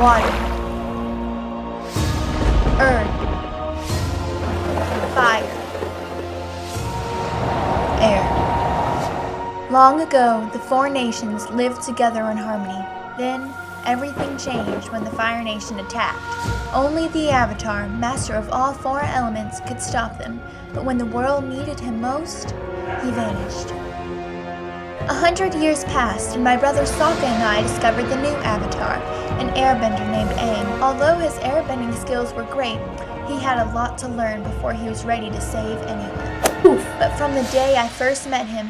Water. Earth. Fire. Air. Long ago, the four nations lived together in harmony. Then, everything changed when the Fire Nation attacked. Only the Avatar, master of all four elements, could stop them, but when the world needed him most, he vanished. 100 years passed, and my brother Sokka and I discovered the new Avatar, an airbender named Aang. Although his airbending skills were great, he had a lot to learn before he was ready to save anyone. But from the day I first met him,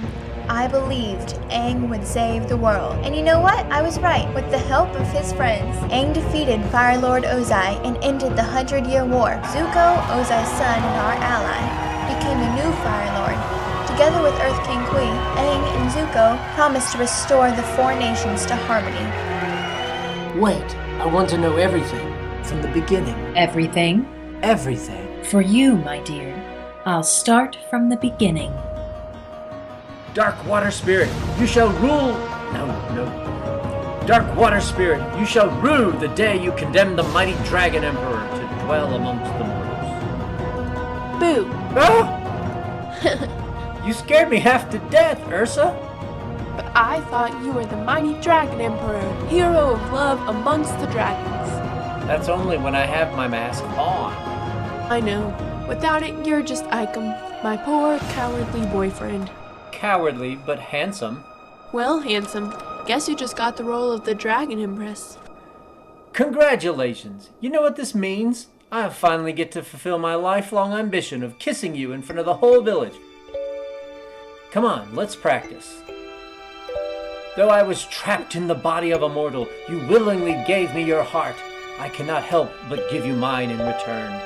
I believed Aang would save the world. And you know what? I was right. With the help of his friends, Aang defeated Fire Lord Ozai and ended the 100-Year War. Zuko, Ozai's son and our ally, became the new Fire Lord. Together with Earth King Kui, Aang and Zuko promised to restore the four nations to harmony. Wait, I want to know everything. From the beginning. Everything? Everything. For you, my dear. I'll start from the beginning. Dark Water Spirit, you shall rule... No. Dark Water Spirit, you shall rue the day you condemned the mighty Dragon Emperor to dwell amongst the mortals. Boo! Ah! You scared me half to death, Ursa. But I thought you were the mighty Dragon Emperor, hero of love amongst the dragons. That's only when I have my mask on. I know. Without it, you're just Icum, my poor, cowardly boyfriend. Cowardly, but handsome. Well, handsome, guess you just got the role of the Dragon Empress. Congratulations! You know what this means? I finally get to fulfill my lifelong ambition of kissing you in front of the whole village. Come on, let's practice. Though I was trapped in the body of a mortal, you willingly gave me your heart. I cannot help but give you mine in return.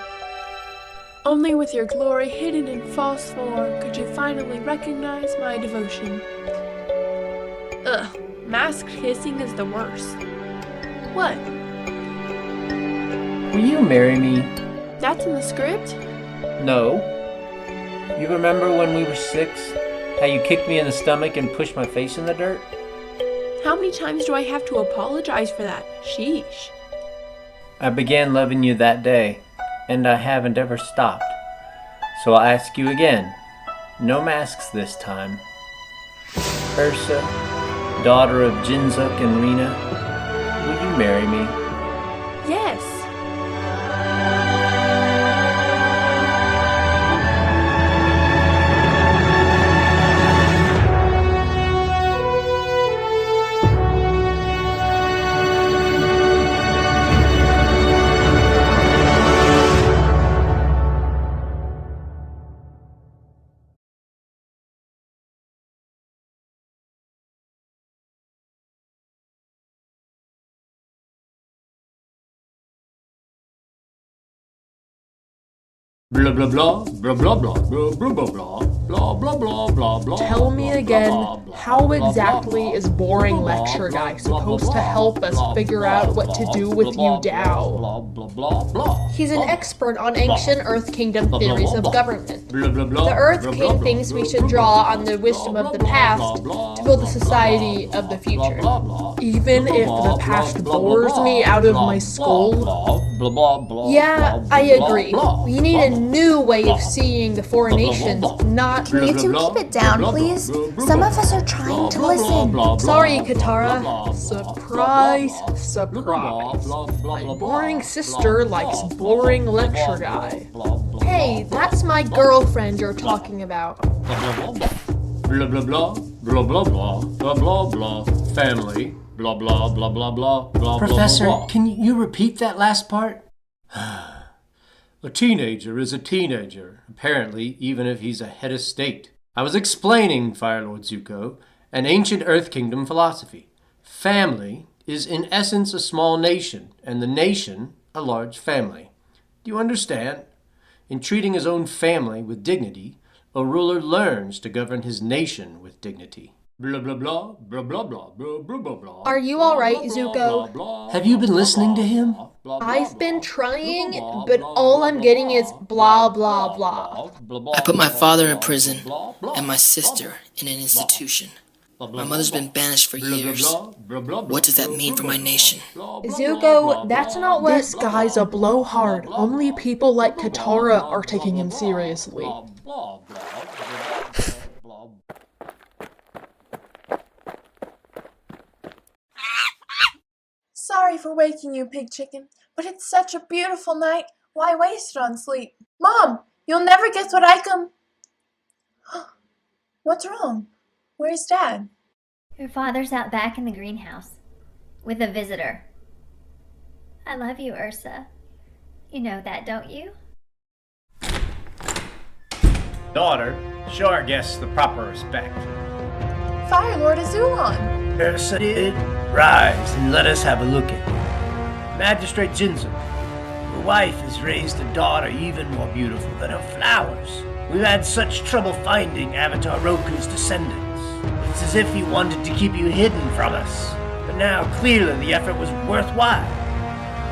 Only with your glory hidden in false form could you finally recognize my devotion. Ugh, masked kissing is the worst. What? Will you marry me? That's in the script? No. You remember when we were 6? How you kicked me in the stomach and pushed my face in the dirt? How many times do I have to apologize for that? Sheesh. I began loving you that day, and I haven't ever stopped. So I'll ask you again. No masks this time. Ursa, daughter of Jinzuk and Rena, will you marry me? Yes. Blah blah blah blah blah blah blah blah blah blah blah blah blah blah. Tell me again, how exactly is boring lecture guy supposed to help us figure out what to do with you Dao? He's an expert on ancient Earth Kingdom theories of government. The Earth King thinks we should draw on the wisdom of the past to build a society of the future. Even if the past bores me out of my skull? Yeah, I agree. We need a new way of seeing the four nations, not... Can you two keep it down, please? Some of us are trying to listen. Sorry, Katara. Surprise, surprise. My boring sister likes boring lecture guy. Hey, that's my girlfriend you're talking about. Blah blah blah blah blah blah blah blah blah family blah blah blah blah blah blah. Professor, blah, blah. can you repeat that last part? A teenager is a teenager, apparently, even if he's a head of state. I was explaining, Fire Lord Zuko, an ancient Earth Kingdom philosophy. Family is in essence a small nation, and the nation a large family. Do you understand? In treating his own family with dignity, a ruler learns to govern his nation with dignity. Blah blah blah blah blah blah blah blah blah blah. Are you alright, Zuko? Have you been listening to him? I've been trying, but all I'm getting is blah blah blah. I put my father in prison and my sister in an institution. My mother's been banished for years. What does that mean for my nation? Zuko, that's not what— This guy's a blowhard. Only people like Katara are taking him seriously. Sorry for waking you, Pig Chicken, but it's such a beautiful night. Why waste it on sleep? Mom, you'll never guess what I come. What's wrong? Where's Dad? Your father's out back in the greenhouse with a visitor. I love you, Ursa. You know that, don't you? Daughter, show our guests the proper respect. Fire Lord Azula. Ursa did rise and let us have a look at you. Magistrate Jinzo, your wife has raised a daughter even more beautiful than her flowers. We've had such trouble finding Avatar Roku's descendants. It's as if he wanted to keep you hidden from us. But now clearly the effort was worthwhile.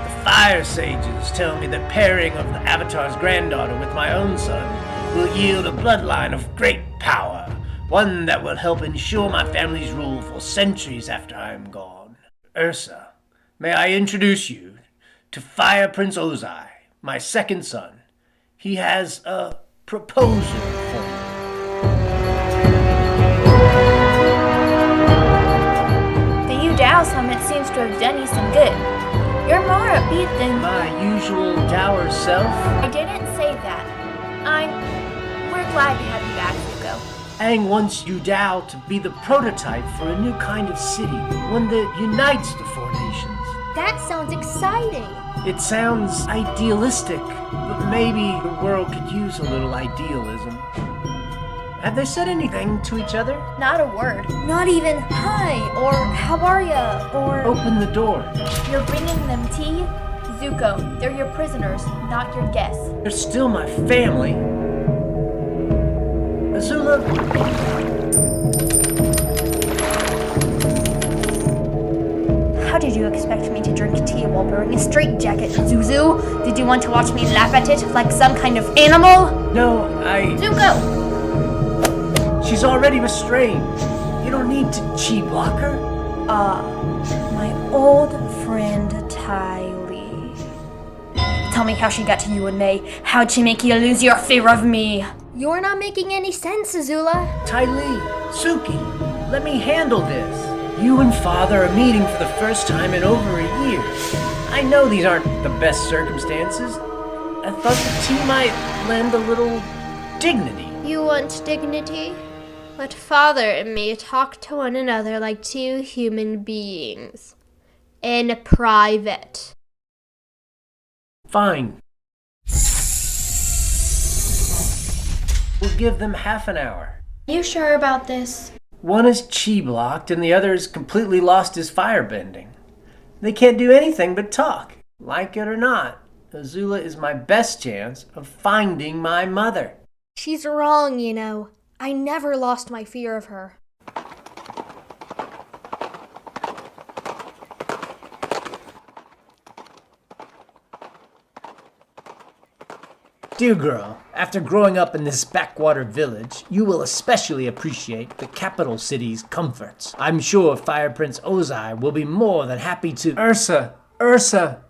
The Fire Sages tell me that pairing of the Avatar's granddaughter with my own son will yield a bloodline of great power. One that will help ensure my family's rule for centuries after I am gone. Ursa, may I introduce you to Fire Prince Ozai, my second son. He has a proposal for you. The Udao summit seems to have done you some good. You're more upbeat than My usual dour self? I didn't say that. We're glad to have you back, Zuko. Aang wants Udao to be the prototype for a new kind of city, one that unites the four nations. That sounds exciting. It sounds idealistic, but maybe the world could use a little idealism. Have they said anything to each other? Not a word. Not even hi or how are ya or Open the door. You're bringing them tea? Zuko, they're your prisoners, not your guests. They're still my family. Azula. How did you expect me to drink tea while wearing a straitjacket, Zuzu? Did you want to watch me lap at it like some kind of animal? No, Zuko! She's already restrained. You don't need to chi block her. My old friend Tylee. Tell me how she got to you and May. How'd she make you lose your fear of me? You're not making any sense, Azula. Tylee, Suki, let me handle this. You and Father are meeting for the first time in over a year. I know these aren't the best circumstances. I thought the tea might lend a little dignity. You want dignity? Let Father and me talk to one another like two human beings. In private. Fine. We'll give them half an hour. You sure about this? One is chi blocked and the other has completely lost his firebending. They can't do anything but talk. Like it or not, Azula is my best chance of finding my mother. She's wrong, you know. I never lost my fear of her. Dear girl, after growing up in this backwater village, you will especially appreciate the capital city's comforts. I'm sure Fire Prince Ozai will be more than happy to— Ursa!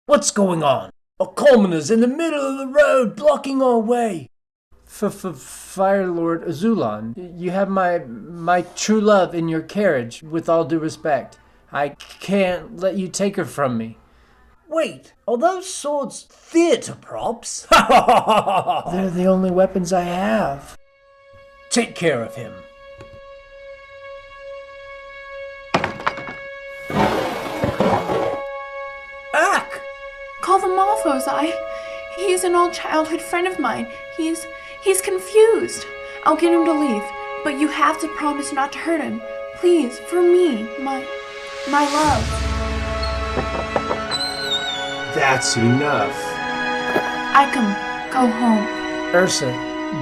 What's going on? A commoner's in the middle of the road blocking our way. Fire Lord Azulan, you have my true love in your carriage, with all due respect. I can't let you take her from me. Wait, are those swords theater props? They're the only weapons I have. Take care of him. Ack! Call them off, Ozai. He's an old childhood friend of mine. He's confused. I'll get him to leave, but you have to promise not to hurt him. Please, for me, my love. That's enough. I can go home. Ursa,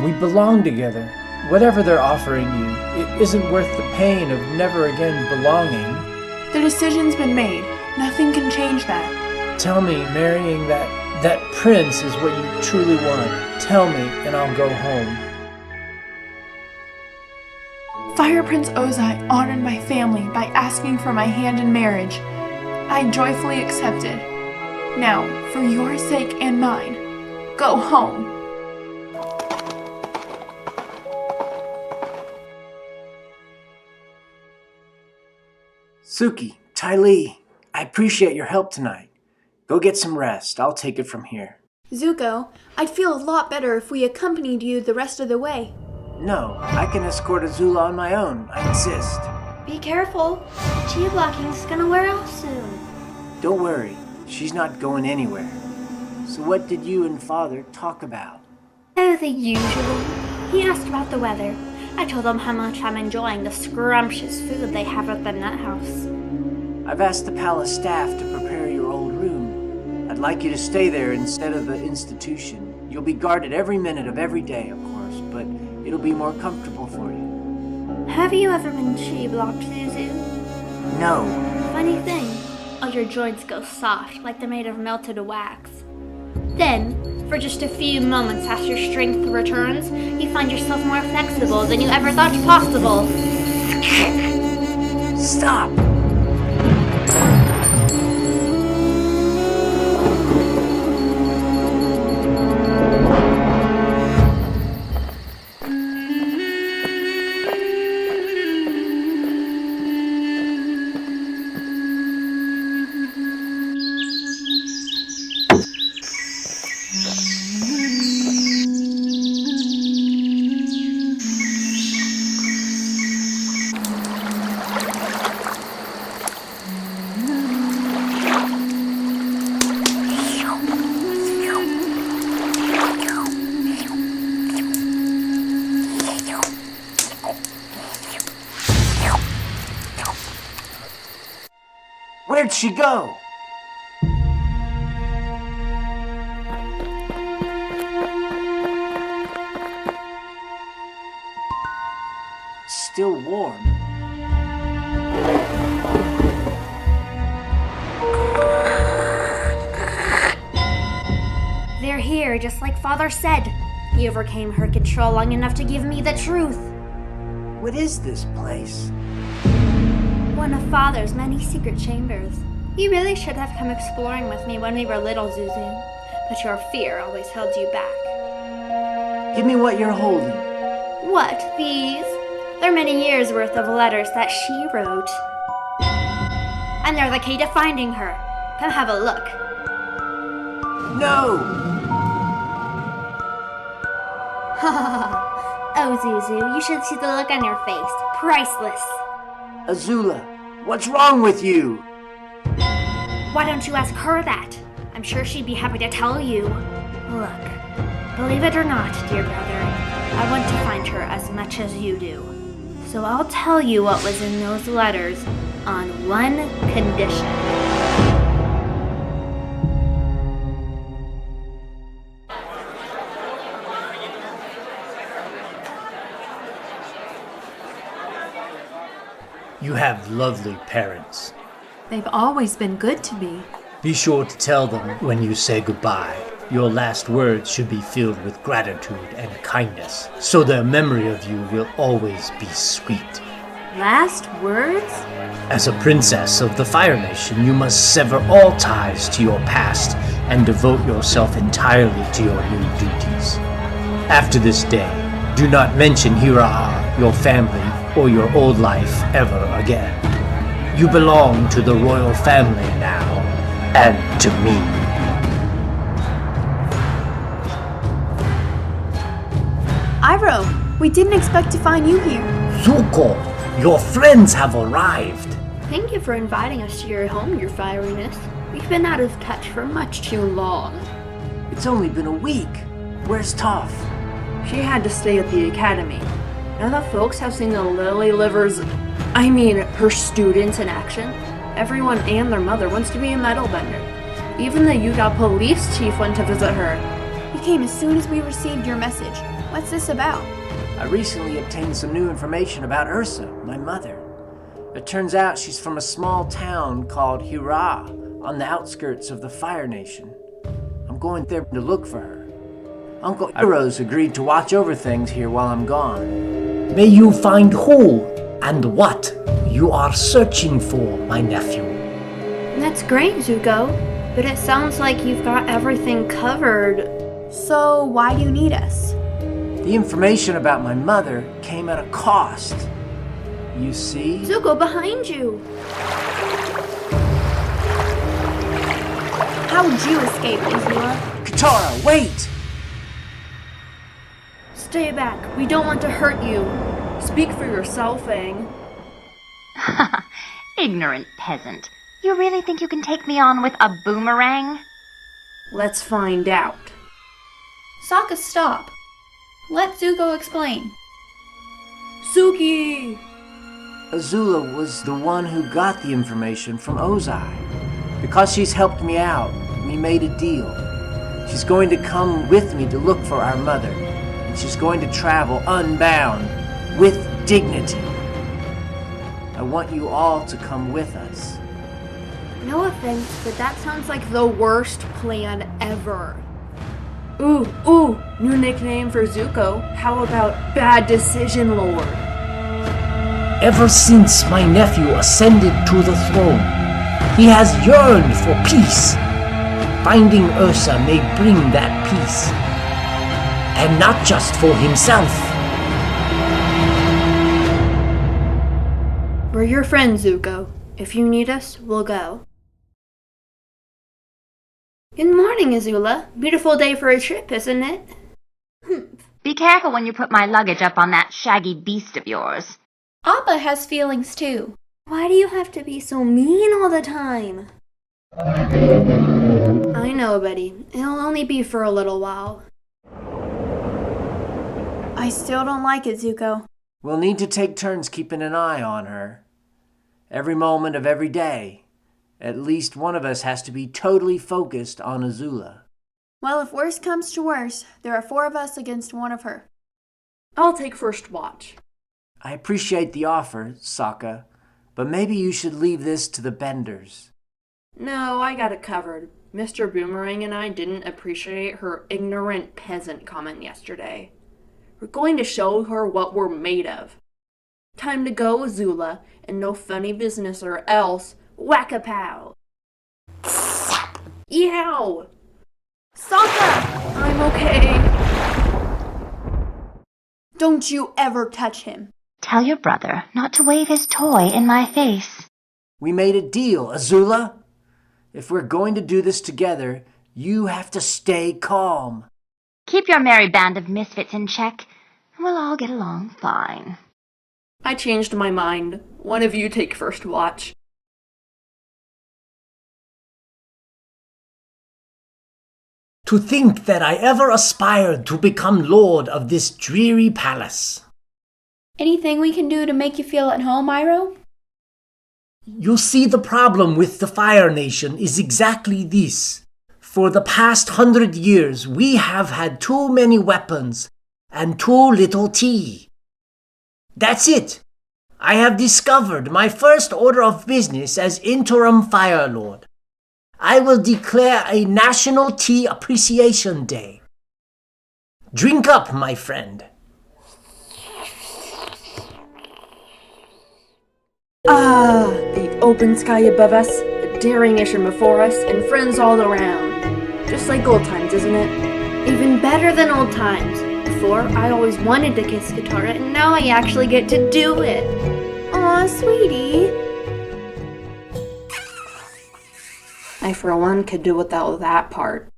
we belong together. Whatever they're offering you, it isn't worth the pain of never again belonging. The decision's been made. Nothing can change that. Tell me marrying that prince is what you truly want. Tell me and I'll go home. Fire Prince Ozai honored my family by asking for my hand in marriage. I joyfully accepted. Now, for your sake and mine, go home. Suki, Ty Lee, I appreciate your help tonight. Go get some rest. I'll take it from here. Zuko, I'd feel a lot better if we accompanied you the rest of the way. No, I can escort Azula on my own. I insist. Be careful. Chi blocking's gonna wear off soon. Don't worry. She's not going anywhere. So what did you and Father talk about? Oh, the usual. He asked about the weather. I told him how much I'm enjoying the scrumptious food they have at the nut house. I've asked the palace staff to prepare your old room. I'd like you to stay there instead of the institution. You'll be guarded every minute of every day, of course, but it'll be more comfortable for you. Have you ever been chi blocked, Zuzu? No. Funny thing, all your joints go soft, like they're made of melted wax. Then, for just a few moments as your strength returns, you find yourself more flexible than you ever thought possible. Stop! Where'd she go? Still warm. They're here, just like Father said. He overcame her control long enough to give me the truth. What is this place? One of Father's many secret chambers. You really should have come exploring with me when we were little, Zuzu. But your fear always held you back. Give me what you're holding. What, these? They're many years' worth of letters that she wrote. And they're the key to finding her. Come have a look. No! Oh, Zuzu, you should see the look on your face. Priceless. Azula, what's wrong with you? Why don't you ask her that? I'm sure she'd be happy to tell you. Look, believe it or not, dear brother, I want to find her as much as you do. So I'll tell you what was in those letters on one condition. You have lovely parents. They've always been good to me. Be sure to tell them when you say goodbye. Your last words should be filled with gratitude and kindness, so their memory of you will always be sweet. Last words? As a princess of the Fire Nation, you must sever all ties to your past and devote yourself entirely to your new duties. After this day, do not mention Hira, your family, or your old life ever again. You belong to the royal family now, and to me. Iroh, we didn't expect to find you here. Zuko, your friends have arrived. Thank you for inviting us to your home, your fieriness. We've been out of touch for much too long. It's only been a week. Where's Toph? She had to stay at the academy. Now that folks have seen the her students in action, everyone and their mother wants to be a medal bender. Even the Utah police chief went to visit her. He came as soon as we received your message. What's this about? I recently obtained some new information about Ursa, my mother. It turns out she's from a small town called Hira, on the outskirts of the Fire Nation. I'm going there to look for her. Uncle Iroh's agreed to watch over things here while I'm gone. May you find who and what you are searching for, my nephew. That's great, Zuko, but it sounds like you've got everything covered. So, why do you need us? The information about my mother came at a cost. You see? Zuko, behind you! How'd you escape, Azula? Katara, wait! Stay back. We don't want to hurt you. Speak for yourself, Aang. Ignorant peasant. You really think you can take me on with a boomerang? Let's find out. Sokka, stop. Let Zuko explain. Suki! Azula was the one who got the information from Ozai. Because she's helped me out, we made a deal. She's going to come with me to look for our mother, and she's going to travel unbound, with dignity. I want you all to come with us. No offense, but that sounds like the worst plan ever. Ooh, new nickname for Zuko. How about Bad Decision Lord? Ever since my nephew ascended to the throne, he has yearned for peace. Finding Ursa may bring that peace. And not just for himself. We're your friends, Zuko. If you need us, we'll go. Good morning, Azula. Beautiful day for a trip, isn't it? Be careful when you put my luggage up on that shaggy beast of yours. Appa has feelings too. Why do you have to be so mean all the time? I know, Betty. It'll only be for a little while. I still don't like it, Zuko. We'll need to take turns keeping an eye on her. Every moment of every day. At least one of us has to be totally focused on Azula. Well, if worse comes to worse, there are 4 of us against 1 of her. I'll take first watch. I appreciate the offer, Sokka, but maybe you should leave this to the Benders. No, I got it covered. Mr. Boomerang and I didn't appreciate her ignorant peasant comment yesterday. We're going to show her what we're made of. Time to go, Azula, and no funny business or else whack-a-pow. Yow! Sokka! I'm okay. Don't you ever touch him. Tell your brother not to wave his toy in my face. We made a deal, Azula. If we're going to do this together, you have to stay calm. Keep your merry band of misfits in check, and we'll all get along fine. I changed my mind. One of you take first watch. To think that I ever aspired to become lord of this dreary palace. Anything we can do to make you feel at home, Iroh? You see, the problem with the Fire Nation is exactly this. For the past 100 years, we have had too many weapons and too little tea. That's it. I have discovered my first order of business as interim Fire Lord. I will declare a National Tea Appreciation Day. Drink up, my friend. Ah, the open sky above us, the daring ocean before us, and friends all around. Just like old times, isn't it? Even better than old times. Before, I always wanted to kiss Katara, and now I actually get to do it. Aw, sweetie. I, for one, could do without that part.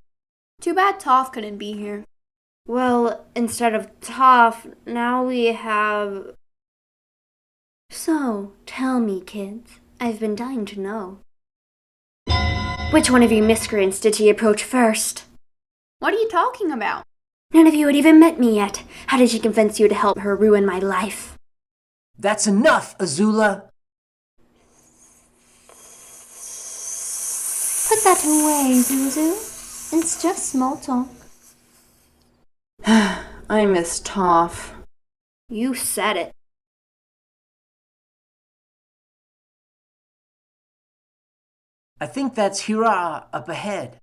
Too bad Toph couldn't be here. Well, instead of Toph, now we have... So, tell me, kids. I've been dying to know. Which one of you miscreants did she approach first? What are you talking about? None of you had even met me yet. How did she convince you to help her ruin my life? That's enough, Azula. Put that away, Zuzu. It's just small talk. I miss Toph. You said it. I think that's Hira up ahead.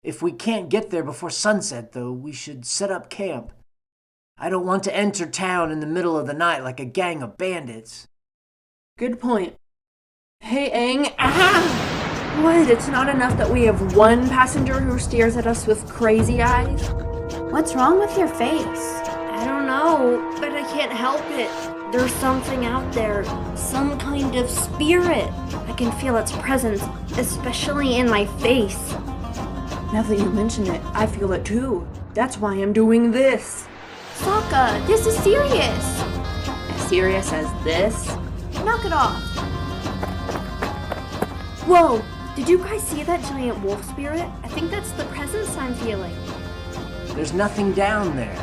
If we can't get there before sunset, though, we should set up camp. I don't want to enter town in the middle of the night like a gang of bandits. Good point. Hey, Aang. Ah! What? It's not enough that we have one passenger who stares at us with crazy eyes? What's wrong with your face? I don't know, but I can't help it. There's something out there, some kind of spirit. I can feel its presence, especially in my face. Now that you mention it, I feel it too. That's why I'm doing this. Sokka, this is serious. As serious as this? Knock it off. Whoa, did you guys see that giant wolf spirit? I think that's the presence I'm feeling. There's nothing down there.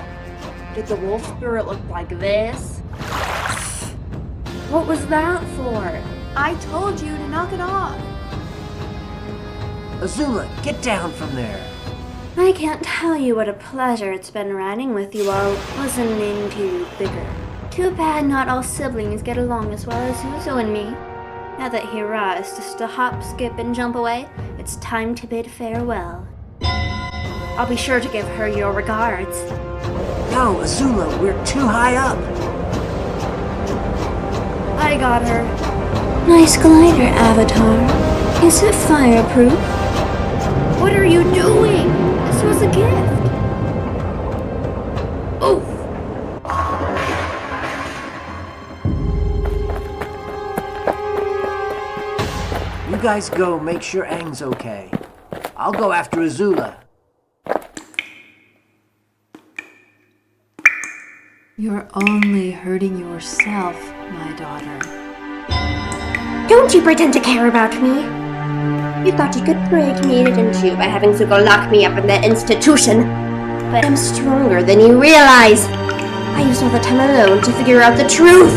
Did the wolf spirit look like this? What was that for? I told you to knock it off. Azula, get down from there. I can't tell you what a pleasure it's been riding with you all, listening to you bigger. Too bad not all siblings get along as well as Zuko and me. Now that Hera is just a hop, skip, and jump away, it's time to bid farewell. I'll be sure to give her your regards. No, Azula, we're too high up. I got her. Nice glider, Avatar. Is it fireproof? What are you doing? This was a gift. Oh. You guys go make sure Aang's okay. I'll go after Azula. You're only hurting yourself, my daughter. Don't you pretend to care about me. You thought you could break me, didn't you, by having Zuko lock me up in that institution? But I'm stronger than you realize. I used all the time alone to figure out the truth.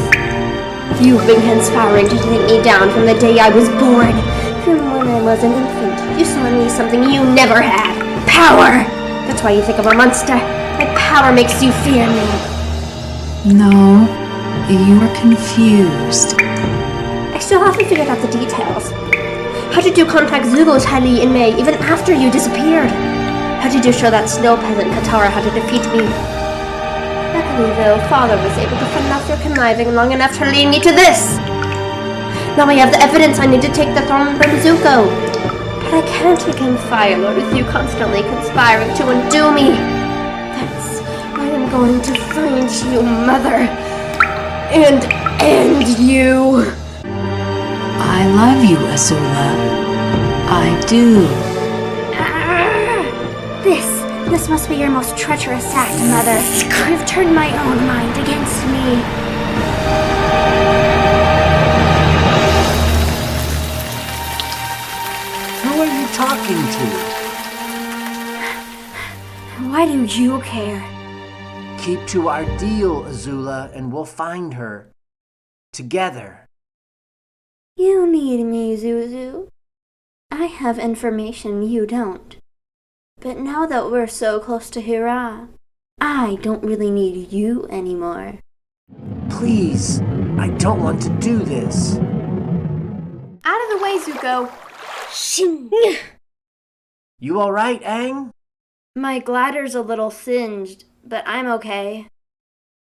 You've been conspiring to take me down from the day I was born. From when I was an infant, you saw in me something you never had. Power! That's why you think I'm a monster. My power makes you fear me. No, you're confused. I still haven't figured out the details. How did you contact Zuko's Hali in May even after you disappeared? How did you show that snow peasant Katara how to defeat me? Luckily though, Father was able to find out your conniving long enough to lead me to this. Now I have the evidence I need to take the throne from Zuko. But I can't become Fire Lord with you constantly conspiring to undo me. That's why I'm going to find you, Mother. And end you. I love you, Azula. I do. This must be your most treacherous act, Mother. You've turned my own mind against me. Who are you talking to? Why do you care? Keep to our deal, Azula, and we'll find her. Together. You need me, Zuzu. I have information you don't. But now that we're so close to Hera, I don't really need you anymore. Please, I don't want to do this. Out of the way, Zuko. Shing! You alright, Aang? My glider's a little singed, but I'm okay.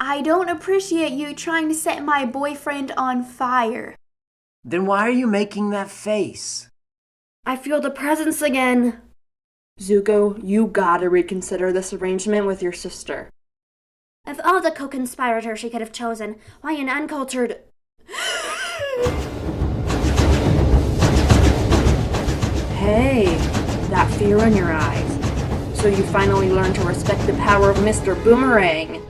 I don't appreciate you trying to set my boyfriend on fire. Then why are you making that face? I feel the presence again. Zuko, you gotta reconsider this arrangement with your sister. Of all the co-conspirators she could have chosen, why an uncultured... Hey, that fear in your eyes. So you finally learned to respect the power of Mr. Boomerang.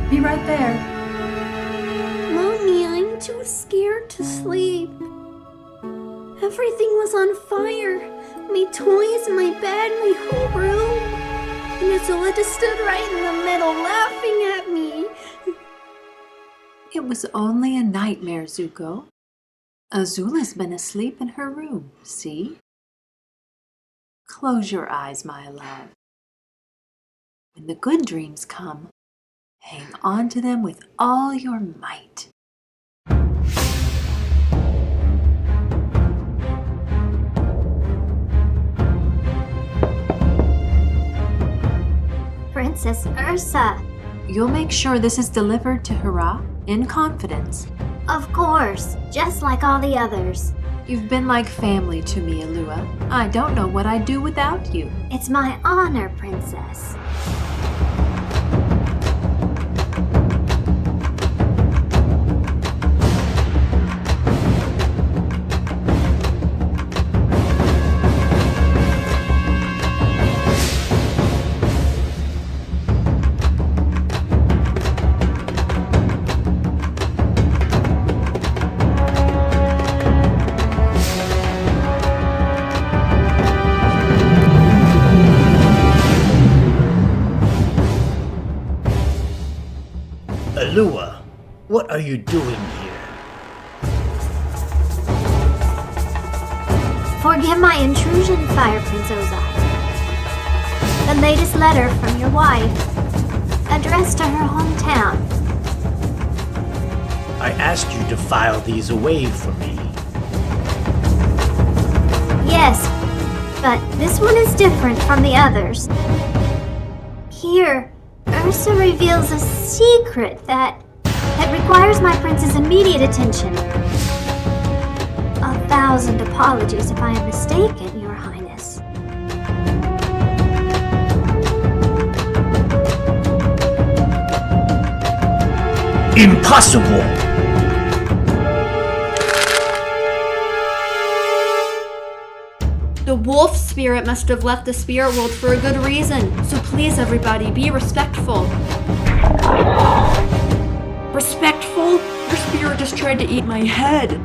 Be right there. Mommy, I'm too scared to sleep. Everything was on fire. My toys, my bed, my whole room. And Azula just stood right in the middle, laughing at me. It was only a nightmare, Zuko. Azula's been asleep in her room, see? Close your eyes, my love. When the good dreams come, hang on to them with all your might. Princess Ursa. You'll make sure this is delivered to Hera in confidence. Of course, just like all the others. You've been like family to me, Alua. I don't know what I'd do without you. It's my honor, Princess. Alua, what are you doing here? Forgive my intrusion, Fire Prince Ozai. The latest letter from your wife, addressed to her hometown. I asked you to file these away from me. Yes, but this one is different from the others. Here, Ursa reveals a secret that requires my prince's immediate attention. 1,000 apologies if I am mistaken, Your Highness. Impossible! The wolf spirit must have left the spirit world for a good reason, so please everybody, be respectful. Respectful? Your spirit just tried to eat my head.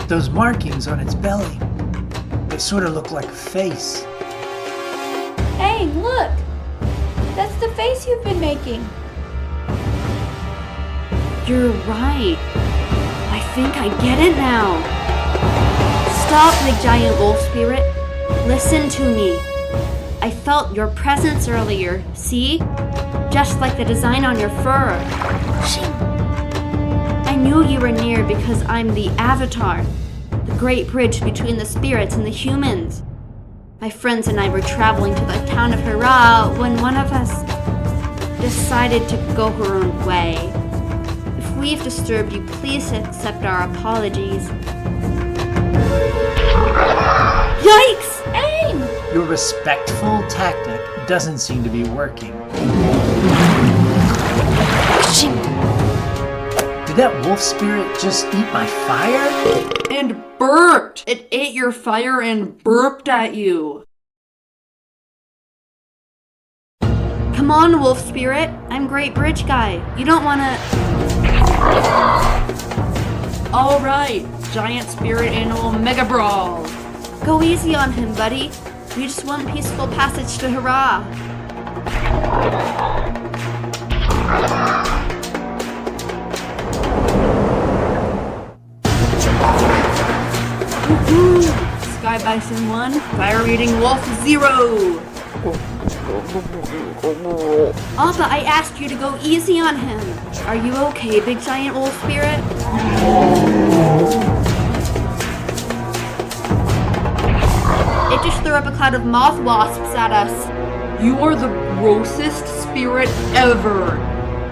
Those markings on its belly, they sort of look like a face. Hey, look! That's the face you've been making. You're right. I think I get it now. Stop, big giant wolf spirit. Listen to me. I felt your presence earlier, see? Just like the design on your fur. I knew you were near because I'm the Avatar, the great bridge between the spirits and the humans. My friends and I were traveling to the town of Hera when one of us decided to go her own way. If we've disturbed you, please accept our apologies. Yikes! Aim! Your respectful tactic doesn't seem to be working. Did that wolf spirit just eat my fire? And burped! It ate your fire and burped at you. Come on, wolf spirit. I'm great bridge guy. You don't wanna... Alright, giant spirit animal mega brawl. Go easy on him, buddy. We just want peaceful passage to Hera. Woohoo! Sky Bison 1, Fire Eating Wolf 0! Appa, I asked you to go easy on him. Are you okay, big giant wolf spirit? It just threw up a cloud of moth wasps at us. You are the grossest spirit ever.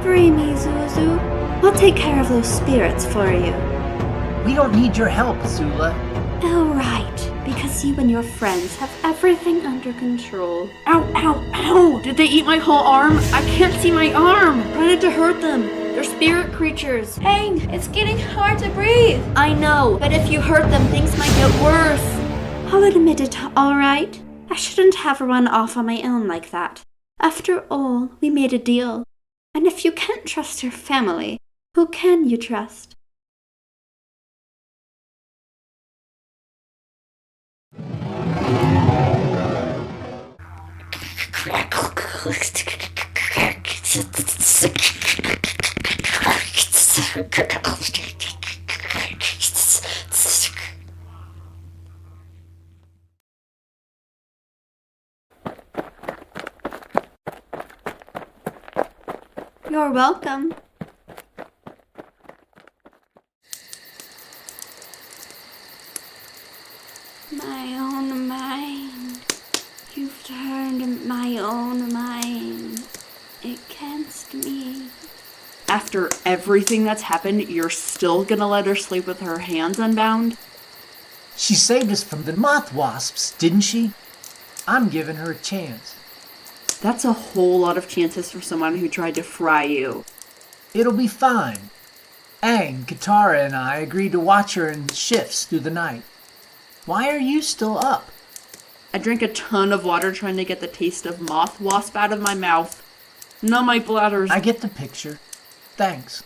Free me, Zuzu. I'll take care of those spirits for you. We don't need your help, Azula. Oh, right. Because you and your friends have everything under control. Ow, ow, ow! Did they eat my whole arm? I can't see my arm! Why did to hurt them? They're spirit creatures. Aang, it's getting hard to breathe. I know, but if you hurt them, things might get worse. I'll admit it, alright. I shouldn't have run off on my own like that. After all, we made a deal. And if you can't trust your family, who can you trust? You're welcome. My own mind. You've turned my own mind against me. After everything that's happened, you're still gonna let her sleep with her hands unbound? She saved us from the moth wasps, didn't she? I'm giving her a chance. That's a whole lot of chances for someone who tried to fry you. It'll be fine. Aang, Katara, and I agreed to watch her in shifts through the night. Why are you still up? I drank a ton of water trying to get the taste of moth wasp out of my mouth. Now my bladder's... I get the picture. Thanks.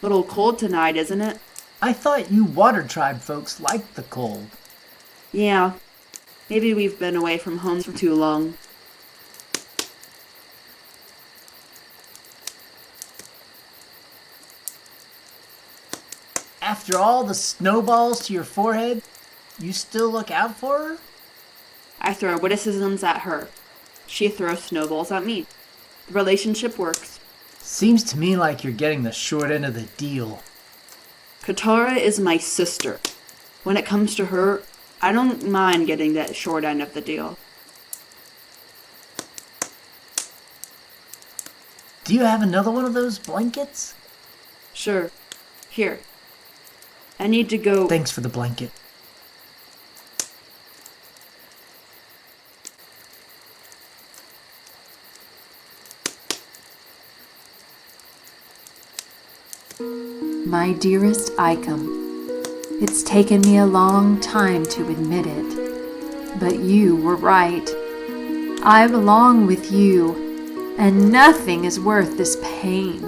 Little cold tonight, isn't it? I thought you Water Tribe folks liked the cold. Yeah. Maybe we've been away from home for too long. After all the snowballs to your forehead, you still look out for her? I throw witticisms at her. She throws snowballs at me. The relationship works. Seems to me like you're getting the short end of the deal. Katara is my sister. When it comes to her, I don't mind getting that short end of the deal. Do you have another one of those blankets? Sure. Here. I need to go... Thanks for the blanket. My dearest Icum, it's taken me a long time to admit it, but you were right. I belong with you, and nothing is worth this pain.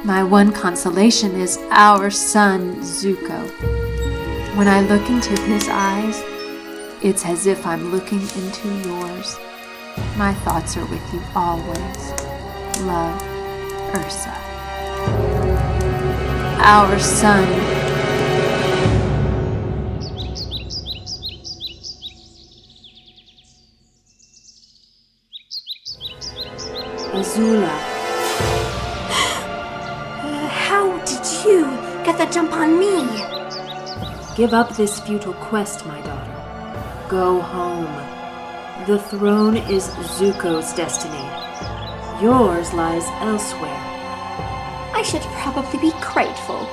My one consolation is our son, Zuko. When I look into his eyes, it's as if I'm looking into yours. My thoughts are with you always. Love, Ursa. Our son. Azula. How did you get the jump on me? Give up this futile quest, my daughter. Go home. The throne is Zuko's destiny. Yours lies elsewhere. I should probably be grateful.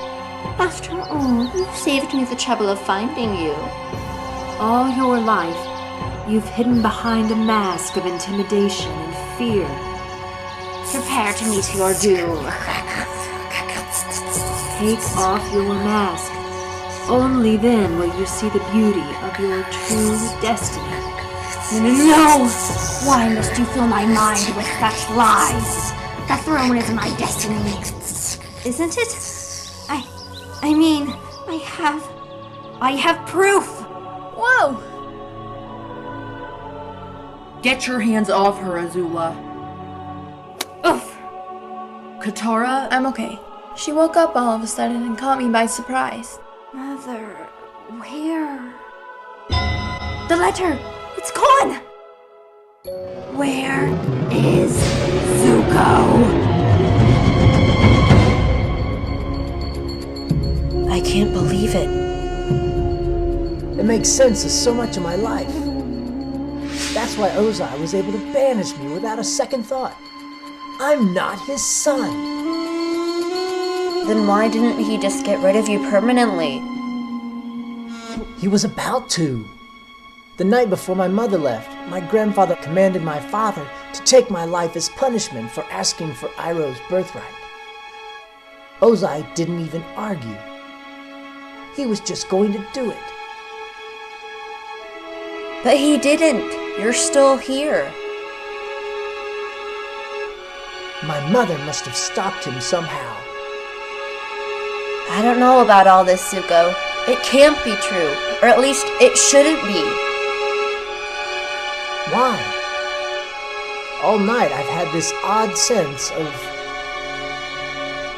After all, you saved me the trouble of finding you. All your life, you've hidden behind a mask of intimidation and fear. Prepare to meet your doom. Take off your mask. Only then will you see the beauty of your true destiny. No! Why must you fill my mind with such lies? The throne is my destiny. Isn't it? I mean, I have proof. Whoa! Get your hands off her, Azula. Oof. Katara? I'm okay. She woke up all of a sudden and caught me by surprise. Mother, where? The letter! It's gone! Where is Zuko? I can't believe it. It makes sense of so much of my life. That's why Ozai was able to banish me without a second thought. I'm not his son. Then why didn't he just get rid of you permanently? He was about to. The night before my mother left, my grandfather commanded my father to take my life as punishment for asking for Iroh's birthright. Ozai didn't even argue. He was just going to do it. But he didn't. You're still here. My mother must have stopped him somehow. I don't know about all this, Zuko. It can't be true. Or at least, it shouldn't be. Why? All night I've had this odd sense of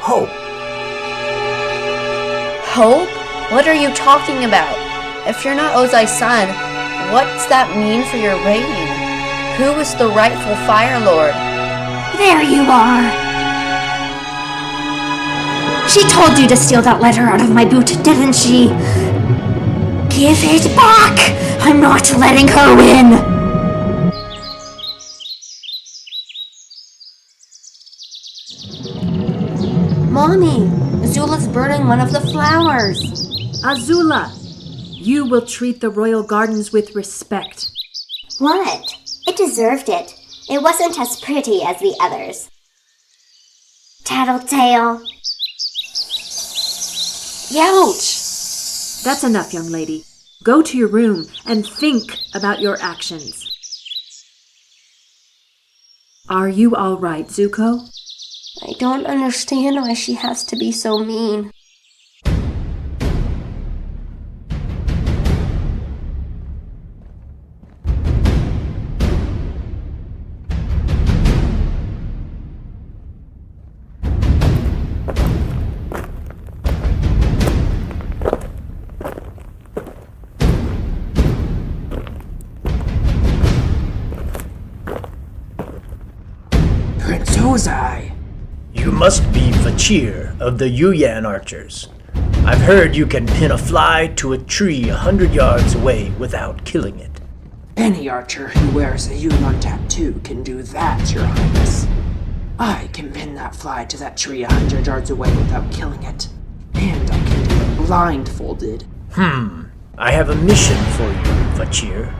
hope. Hope? What are you talking about? If you're not Ozai's son, what's that mean for your reign? Who is the rightful Fire Lord? There you are! She told you to steal that letter out of my boot, didn't she? Give it back! I'm not letting her win! Mommy, Azula's burning one of the flowers. Azula, you will treat the royal gardens with respect. What? It deserved it. It wasn't as pretty as the others. Tattletale. Youch! That's enough, young lady. Go to your room and think about your actions. Are you all right, Zuko? I don't understand why she has to be so mean. Prince Ozai! You must be Vachir of the Yuyan archers. I've heard you can pin a fly to a tree 100 yards away without killing it. Any archer who wears a Yunnan tattoo can do that, Your Highness. I can pin that fly to that tree 100 yards away without killing it. And I can do it blindfolded. I have a mission for you, Vachir.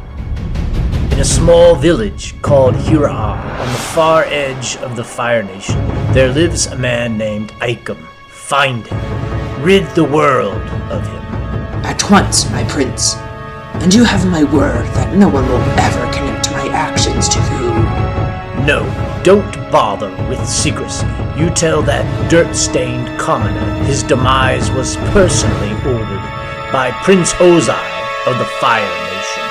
In a small village called Hura on the far edge of the Fire Nation, there lives a man named Aikum. Find him. Rid the world of him. At once, my prince. And you have my word that no one will ever connect my actions to you. No, don't bother with secrecy. You tell that dirt-stained commoner his demise was personally ordered by Prince Ozai of the Fire Nation.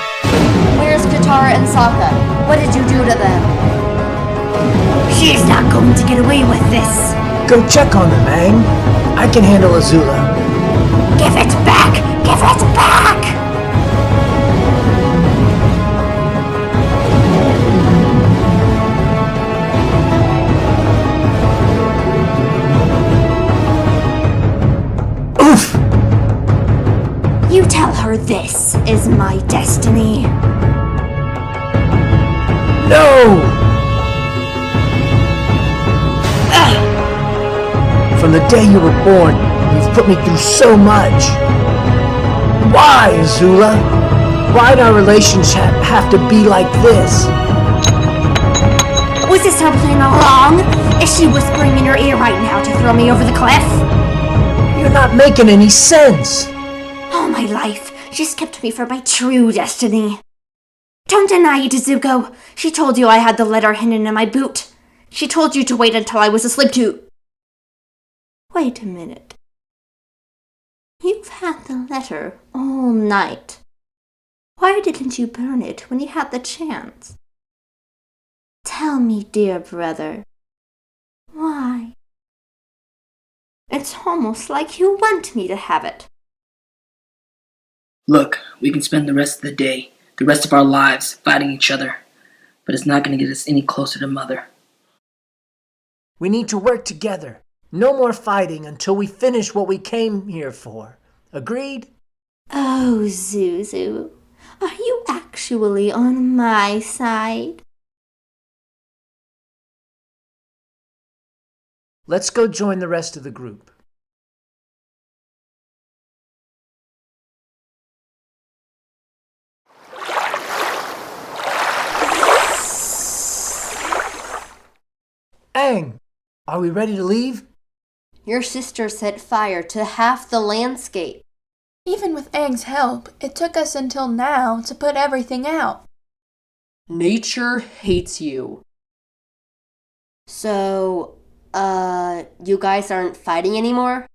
Where's Katara and Sokka? What did you do to them? She's not going to get away with this. Go check on them, Aang. I can handle Azula. Give it back! Give it back! Oof! You tell her this is my destiny. No! From the day you were born, you've put me through so much. Why, Azula? Why'd our relationship have to be like this? Was this her plan all along? Is she whispering in your ear right now to throw me over the cliff? You're not making any sense. All my life, she's kept me from my true destiny. Don't deny it, Zuko. She told you I had the letter hidden in my boot. She told you to wait until I was asleep to... Wait a minute. You've had the letter all night. Why didn't you burn it when you had the chance? Tell me, dear brother. Why? It's almost like you want me to have it. Look, we can spend the rest of the day, the rest of our lives, fighting each other, but it's not going to get us any closer to Mother. We need to work together. No more fighting until we finish what we came here for. Agreed? Oh, Zuzu, are you actually on my side? Let's go join the rest of the group. Aang, are we ready to leave? Your sister set fire to half the landscape. Even with Aang's help, it took us until now to put everything out. Nature hates you. So, you guys aren't fighting anymore?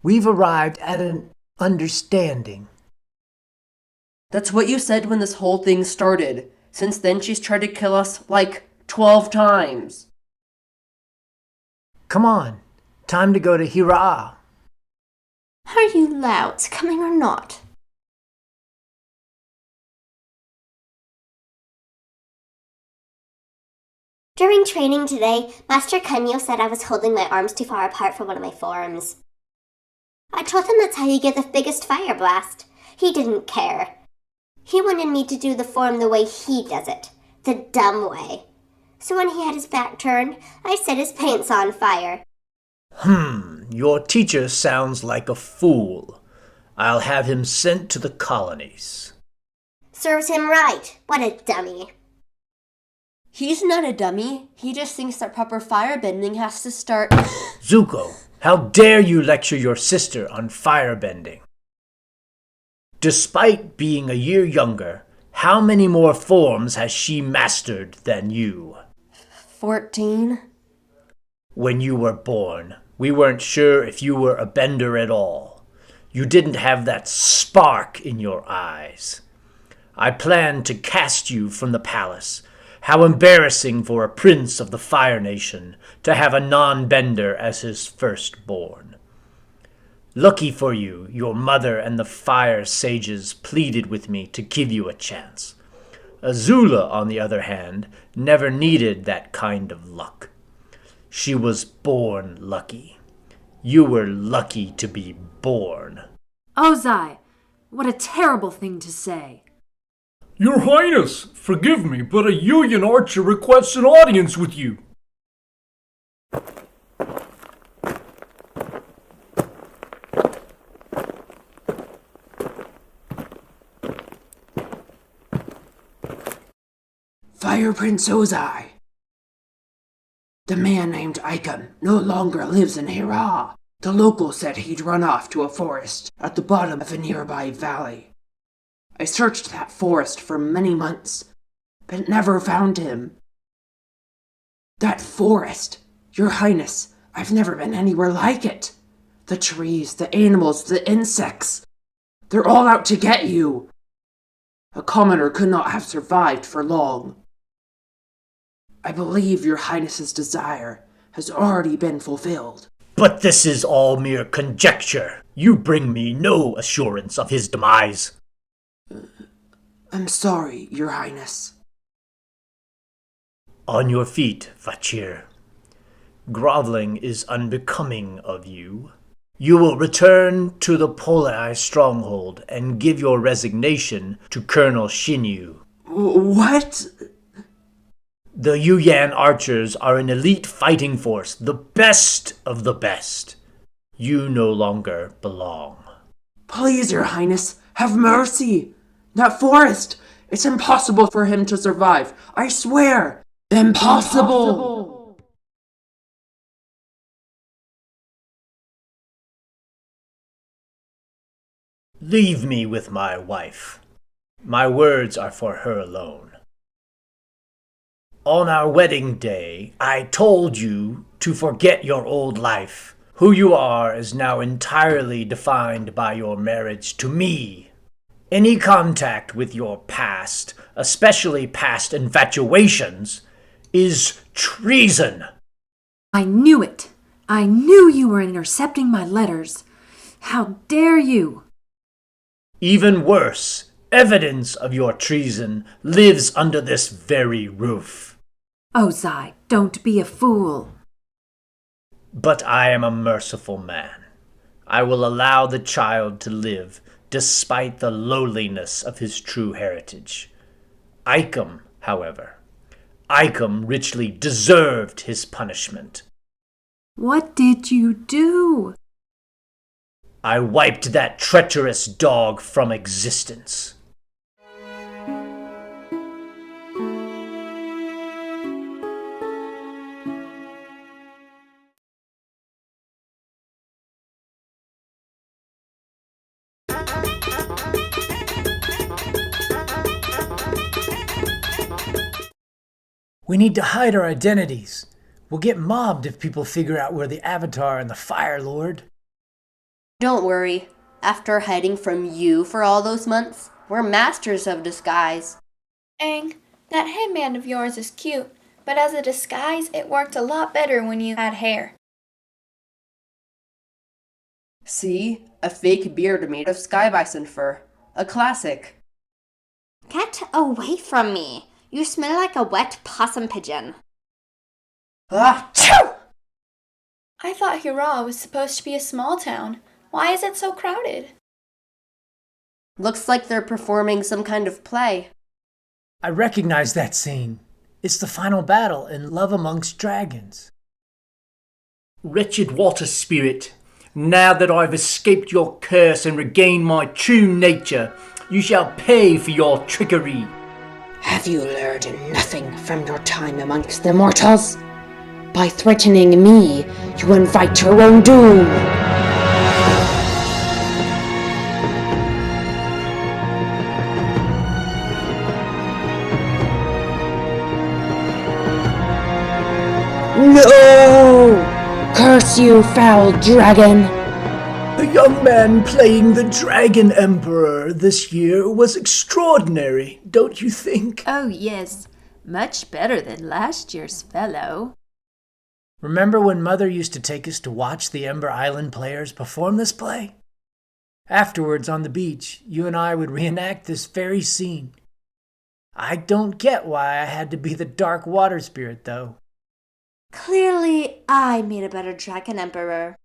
We've arrived at an understanding. That's what you said when this whole thing started. Since then, she's tried to kill us, like, 12 times. Come on, time to go to Hira. Are you louts coming or not? During training today, Master Kenyo said I was holding my arms too far apart for one of my forms. I told him that's how you get the biggest fire blast. He didn't care. He wanted me to do the form the way he does it, the dumb way. So when he had his back turned, I set his pants on fire. Your teacher sounds like a fool. I'll have him sent to the colonies. Serves him right. What a dummy. He's not a dummy. He just thinks that proper firebending has to start. Zuko, how dare you lecture your sister on firebending? Despite being a year younger, how many more forms has she mastered than you? 14. When you were born, we weren't sure if you were a bender at all. You didn't have that spark in your eyes. I planned to cast you from the palace. How embarrassing for a prince of the Fire Nation to have a non-bender as his firstborn. Lucky for you, your mother and the fire sages pleaded with me to give you a chance. Azula, on the other hand, never needed that kind of luck. She was born lucky. You were lucky to be born. Ozai, what a terrible thing to say. Your Highness, forgive me, but a Yuyan archer requests an audience with you. Fire Prince Ozai. The man named Icon no longer lives in Hira. The locals said he'd run off to a forest at the bottom of a nearby valley. I searched that forest for many months, but never found him. That forest, Your Highness, I've never been anywhere like it. The trees, the animals, the insects, they're all out to get you. A commoner could not have survived for long. I believe Your Highness's desire has already been fulfilled. But this is all mere conjecture. You bring me no assurance of his demise. I'm sorry, Your Highness. On your feet, Vachir. Groveling is unbecoming of you. You will return to the Polai stronghold and give your resignation to Colonel Shinyu. What? The Yuyan archers are an elite fighting force, the best of the best. You no longer belong. Please, Your Highness, have mercy. That forest, it's impossible for him to survive. I swear. Impossible. Leave me with my wife. My words are for her alone. On our wedding day, I told you to forget your old life. Who you are is now entirely defined by your marriage to me. Any contact with your past, especially past infatuations, is treason. I knew it. I knew you were intercepting my letters. How dare you? Even worse, evidence of your treason lives under this very roof. Ozai, don't be a fool. But I am a merciful man. I will allow the child to live despite the lowliness of his true heritage. Icum, however, Icum richly deserved his punishment. What did you do? I wiped that treacherous dog from existence. We need to hide our identities. We'll get mobbed if people figure out we're the Avatar and the Fire Lord. Don't worry. After hiding from you for all those months, we're masters of disguise. Aang, that headband of yours is cute, But as a disguise, it worked a lot better when you had hair. See? A fake beard made of sky bison fur. A classic. Get away from me. You smell like a wet possum pigeon. Ah! Achoo! I thought Hurrah was supposed to be a small town. Why is it so crowded? Looks like they're performing some kind of play. I recognize that scene. It's the final battle in Love Amongst Dragons. Wretched water spirit, now that I've escaped your curse and regained my true nature, you shall pay for your trickery. Have you learned nothing from your time amongst the mortals? By threatening me, you invite your own doom. No! Curse you, foul dragon! The young man playing the Dragon Emperor this year was extraordinary, don't you think? Oh, yes. Much better than last year's fellow. Remember when Mother used to take us to watch the Ember Island players perform this play? Afterwards, on the beach, you and I would reenact this very scene. I don't get why I had to be the dark water spirit, though. Clearly, I made a better Dragon Emperor.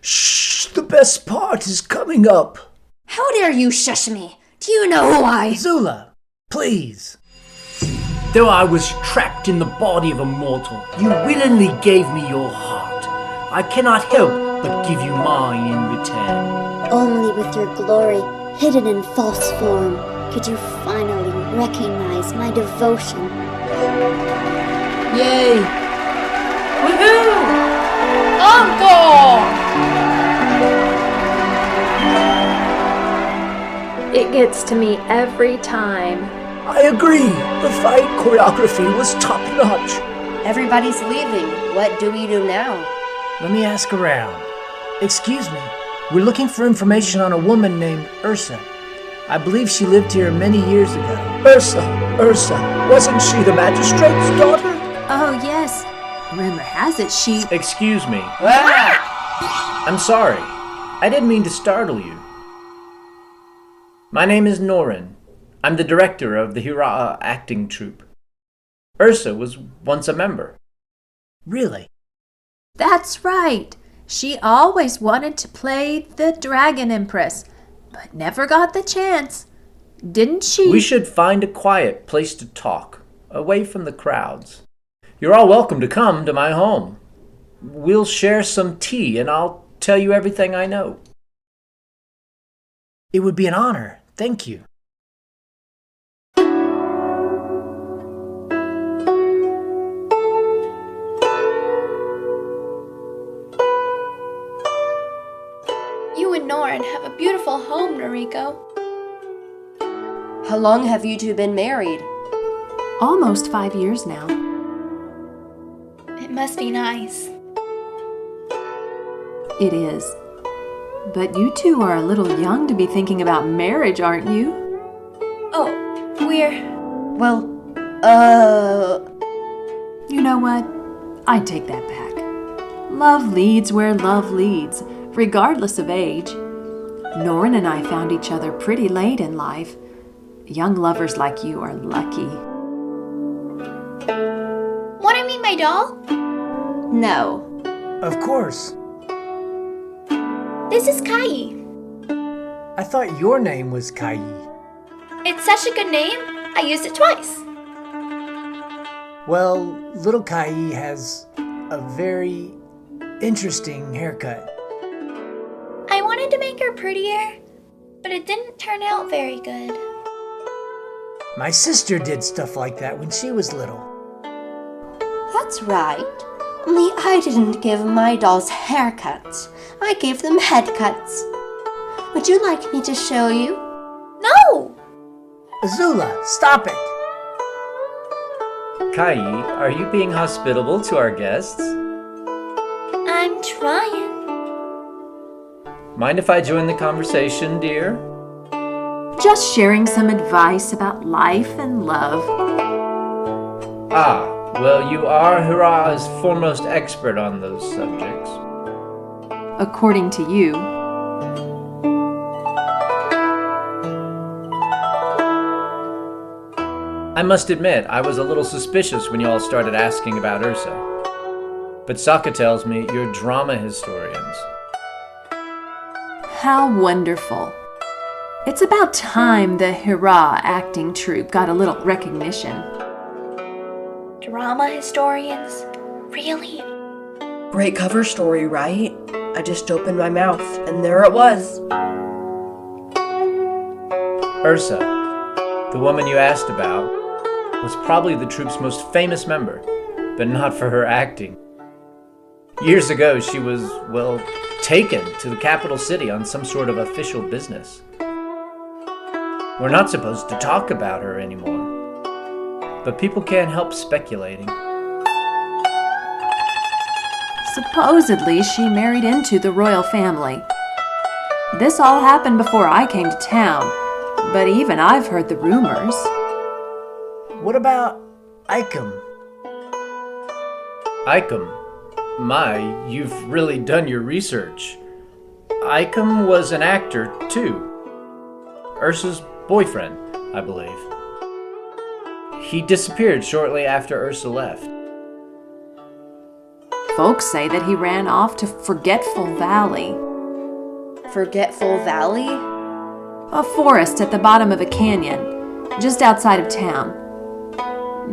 Shh! The best part is coming up. How dare you shush me? Do you know who I... Azula, please. Though I was trapped in the body of a mortal, you willingly gave me your heart. I cannot help but give you mine in return. Only with your glory, hidden in false form, could you finally recognize my devotion. Yay! Woohoo! Encore! It gets to me every time. I agree. The fight choreography was top-notch. Everybody's leaving. What do we do now? Let me ask around. Excuse me. We're looking for information on a woman named Ursa. I believe she lived here many years ago. Ursa. Wasn't she the magistrate's daughter? Oh, yes. Rumor has it she... Excuse me. I'm sorry. I didn't mean to startle you. My name is Norin. I'm the director of the Hurrah acting troupe. Ursa was once a member. Really? That's right. She always wanted to play the Dragon Empress, but never got the chance. Didn't she? We should find a quiet place to talk, away from the crowds. You're all welcome to come to my home. We'll share some tea and I'll tell you everything I know. It would be an honor. Thank you. You and Norin have a beautiful home, Noriko. How long have you two been married? Almost 5 years now. It must be nice. It is. But you two are a little young to be thinking about marriage, aren't you? Oh, we're... Well, You know what? I take that back. Love leads where love leads, regardless of age. Norin and I found each other pretty late in life. Young lovers like you are lucky. Want to meet my doll? No. Of course. This is Kai. I thought your name was Kai. It's such a good name, I used it twice. Well, little Kai has a very interesting haircut. I wanted to make her prettier, but it didn't turn out very good. My sister did stuff like that when she was little. That's right. Only I didn't give my dolls haircuts. I gave them head cuts. Would you like me to show you? No! Azula, stop it! Kai, are you being hospitable to our guests? I'm trying. Mind if I join the conversation, dear? Just sharing some advice about life and love. Ah, Well, you are Hurrah's foremost expert on those subjects. According to you. I must admit, I was a little suspicious when you all started asking about Ursa. But Sokka tells me you're drama historians. How wonderful. It's about time the Hurrah acting troupe got a little recognition. Drama historians? Really? Great cover story, right? I just opened my mouth, and there it was. Ursa, the woman you asked about, was probably the troupe's most famous member, but not for her acting. Years ago, she was, well, taken to the capital city on some sort of official business. We're not supposed to talk about her anymore, but people can't help speculating. Supposedly, she married into the royal family. This all happened before I came to town, but even I've heard the rumors. What about Icum? Icum? My, you've really done your research. Icum was an actor, too. Ursa's boyfriend, I believe. He disappeared shortly after Ursa left. Folks say that he ran off to Forgetful Valley. Forgetful Valley? A forest at the bottom of a canyon, just outside of town.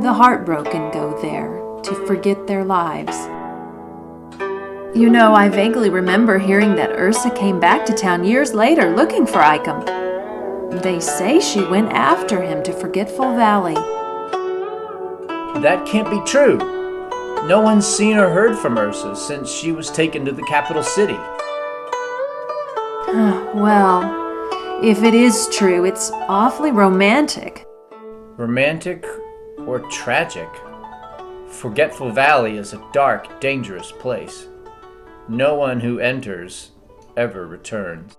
The heartbroken go there to forget their lives. You know, I vaguely remember hearing that Ursa came back to town years later looking for Icum. They say she went after him to Forgetful Valley. That can't be true. No one's seen or heard from Ursa since she was taken to the capital city. Well, if it is true, it's awfully romantic. Romantic or tragic? Forgetful Valley is a dark, dangerous place. No one who enters ever returns.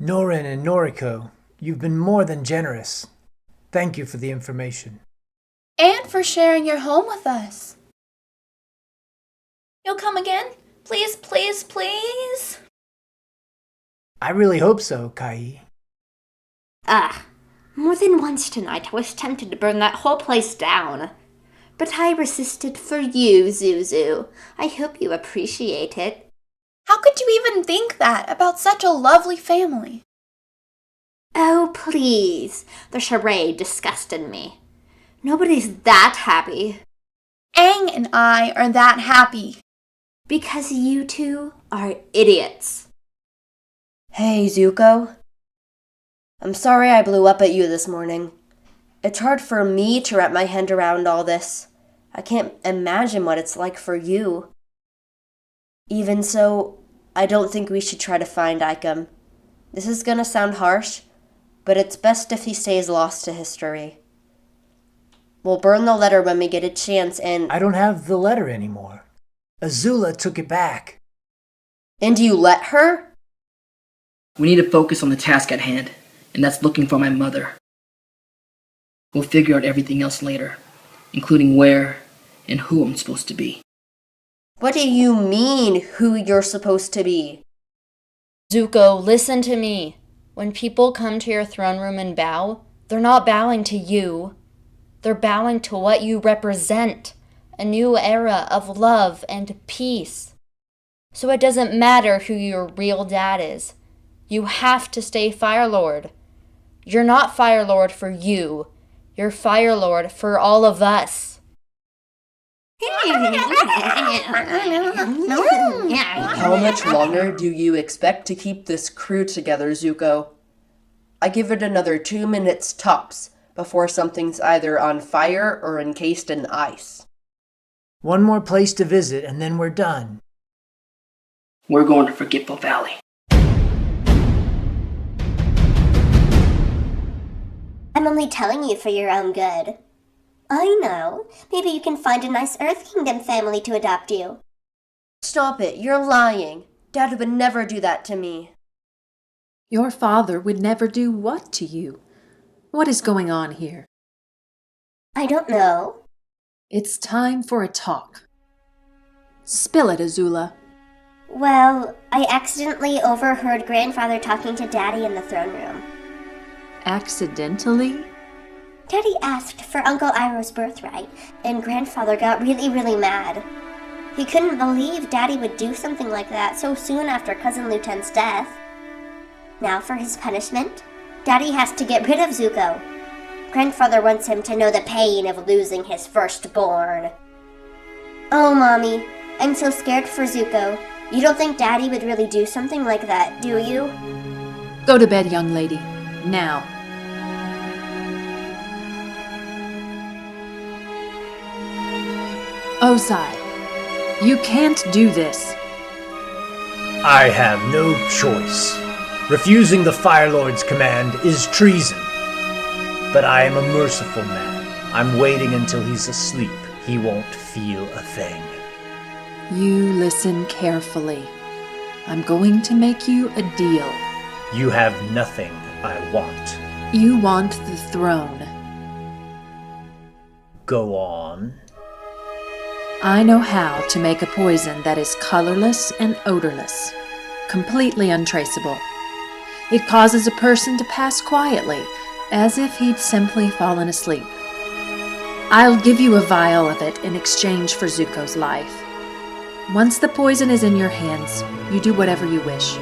Norin and Noriko, you've been more than generous. Thank you for the information. And for sharing your home with us. You'll come again? Please, please, please? I really hope so, Kai. More than once tonight I was tempted to burn that whole place down. But I resisted for you, Zuzu. I hope you appreciate it. How could you even think that about such a lovely family? Oh, please. The charade disgusted me. Nobody's that happy. Aang and I are that happy. Because you two are idiots. Hey, Zuko. I'm sorry I blew up at you this morning. It's hard for me to wrap my head around all this. I can't imagine what it's like for you. Even so, I don't think we should try to find Icum. This is gonna sound harsh, but it's best if he stays lost to history. We'll burn the letter when we get a chance and... I don't have the letter anymore. Azula took it back. And you let her? We need to focus on the task at hand, and that's looking for my mother. We'll figure out everything else later, including where and who I'm supposed to be. What do you mean, who you're supposed to be? Zuko, listen to me. When people come to your throne room and bow, they're not bowing to you. They're bowing to what you represent, a new era of love and peace. So it doesn't matter who your real dad is. You have to stay Fire Lord. You're not Fire Lord for you. You're Fire Lord for all of us. How much longer do you expect to keep this crew together, Zuko? I give it another 2 minutes tops before something's either on fire or encased in ice. One more place to visit and then we're done. We're going to Forgetful Valley. I'm only telling you for your own good. I know. Maybe you can find a nice Earth Kingdom family to adopt you. Stop it. You're lying. Dad would never do that to me. Your father would never do what to you? What is going on here? I don't know. It's time for a talk. Spill it, Azula. Well, I accidentally overheard Grandfather talking to Daddy in the throne room. Accidentally? Daddy asked for Uncle Iroh's birthright, and Grandfather got really, really mad. He couldn't believe Daddy would do something like that so soon after Cousin Luten's death. Now for his punishment, Daddy has to get rid of Zuko. Grandfather wants him to know the pain of losing his firstborn. Oh, Mommy, I'm so scared for Zuko. You don't think Daddy would really do something like that, do you? Go to bed, young lady. Now. Ozai, you can't do this. I have no choice. Refusing the Fire Lord's command is treason. But I am a merciful man. I'm waiting until he's asleep. He won't feel a thing. You listen carefully. I'm going to make you a deal. You have nothing I want. You want the throne. Go on. I know how to make a poison that is colorless and odorless, completely untraceable. It causes a person to pass quietly, as if he'd simply fallen asleep. I'll give you a vial of it in exchange for Zuko's life. Once the poison is in your hands, you do whatever you wish.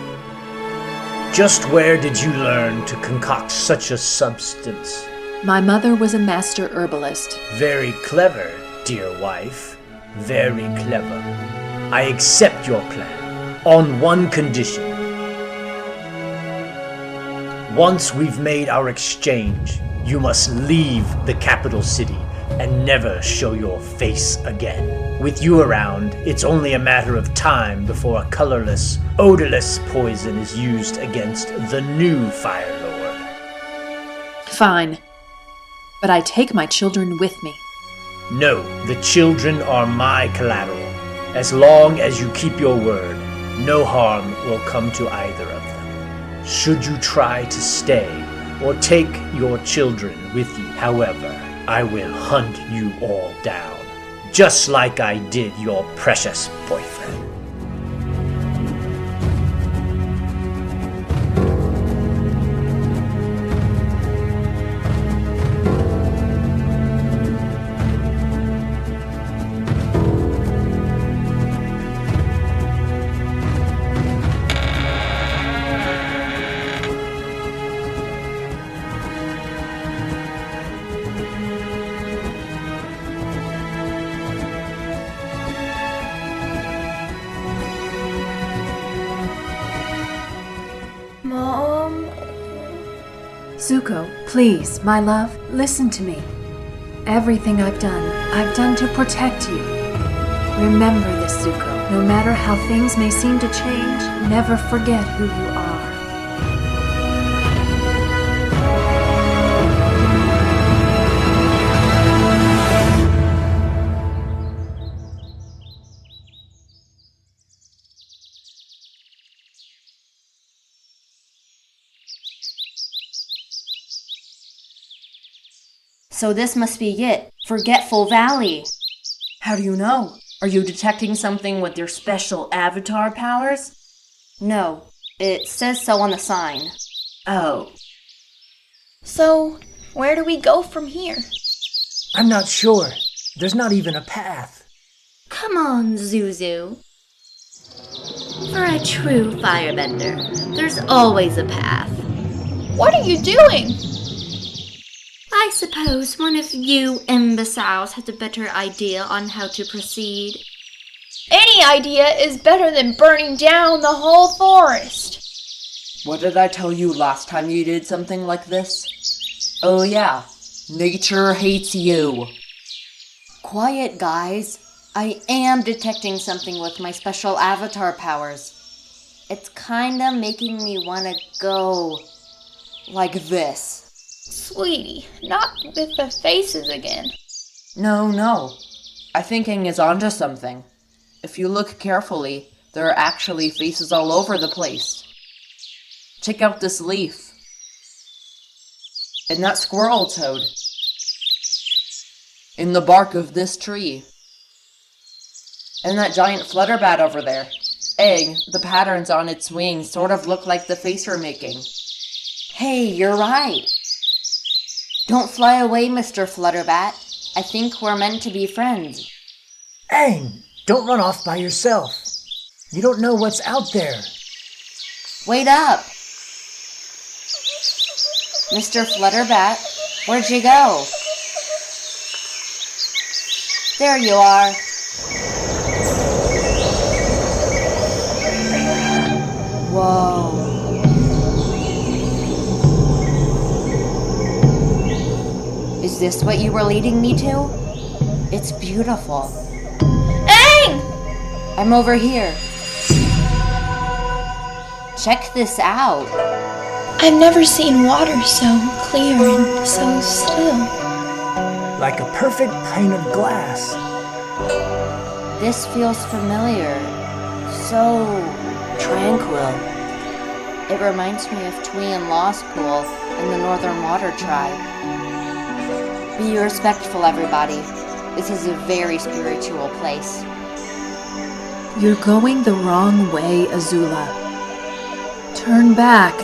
Just where did you learn to concoct such a substance? My mother was a master herbalist. Very clever, dear wife. Very clever. I accept your plan, on one condition. Once we've made our exchange, you must leave the capital city and never show your face again. With you around, it's only a matter of time before a colorless, odorless poison is used against the new Fire Lord. Fine. But I take my children with me. No, the children are my collateral. As long as you keep your word, no harm will come to either of them. Should you try to stay or take your children with you, however, I will hunt you all down, just like I did your precious boyfriend. Mom? Zuko, please, my love, listen to me. Everything I've done to protect you. Remember this, Zuko. No matter how things may seem to change, never forget who you are. So this must be it. Forgetful Valley. How do you know? Are you detecting something with your special avatar powers? No. It says so on the sign. Oh. So, where do we go from here? I'm not sure. There's not even a path. Come on, Zuzu. For a true firebender, there's always a path. What are you doing? I suppose one of you imbeciles has a better idea on how to proceed. Any idea is better than burning down the whole forest. What did I tell you last time you did something like this? Oh yeah, nature hates you. Quiet, guys. I am detecting something with my special avatar powers. It's kinda making me wanna go like this. Sweetie, not with the faces again. No. I think Aang is onto something. If you look carefully, there are actually faces all over the place. Check out this leaf. And that squirrel toad. In the bark of this tree. And that giant flutterbat over there. Egg, the patterns on its wings sort of look like the face you're making. Hey, you're right. Don't fly away, Mr. Flutterbat. I think we're meant to be friends. Aang, don't run off by yourself. You don't know what's out there. Wait up. Mr. Flutterbat, where'd you go? There you are. Whoa. Is this what you were leading me to? It's beautiful. Aang! I'm over here. Check this out. I've never seen water so clear and so still. Like a perfect pane of glass. This feels familiar. So tranquil. It reminds me of Twee and Law's pool in the Northern Water Tribe. Be respectful, everybody. This is a very spiritual place. You're going the wrong way, Azula. Turn back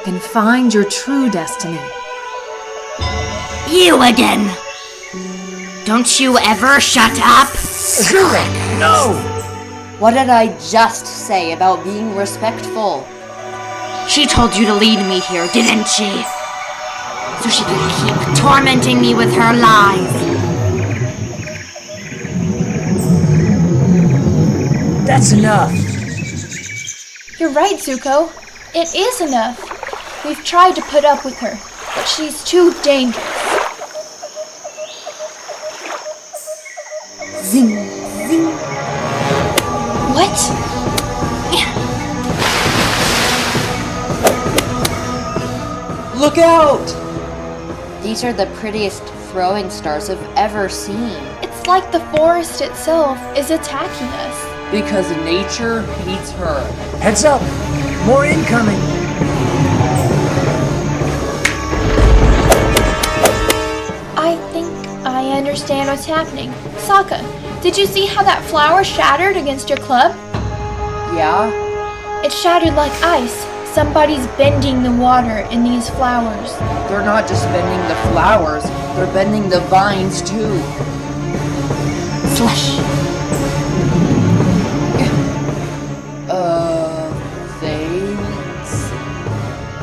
and find your true destiny. You again! Don't you ever shut up? Azula, no! What did I just say about being respectful? She told you to lead me here, didn't she? So she could keep tormenting me with her lies. That's enough. You're right, Zuko. It is enough. We've tried to put up with her, but she's too dangerous. Zing, zing. What? Look out! These are the prettiest throwing stars I've ever seen. It's like the forest itself is attacking us. Because nature hates her. Heads up! More incoming! I think I understand what's happening. Sokka, did you see how that flower shattered against your club? Yeah? It shattered like ice. Somebody's bending the water in these flowers. They're not just bending the flowers, they're bending the vines too. Slush. Thanks.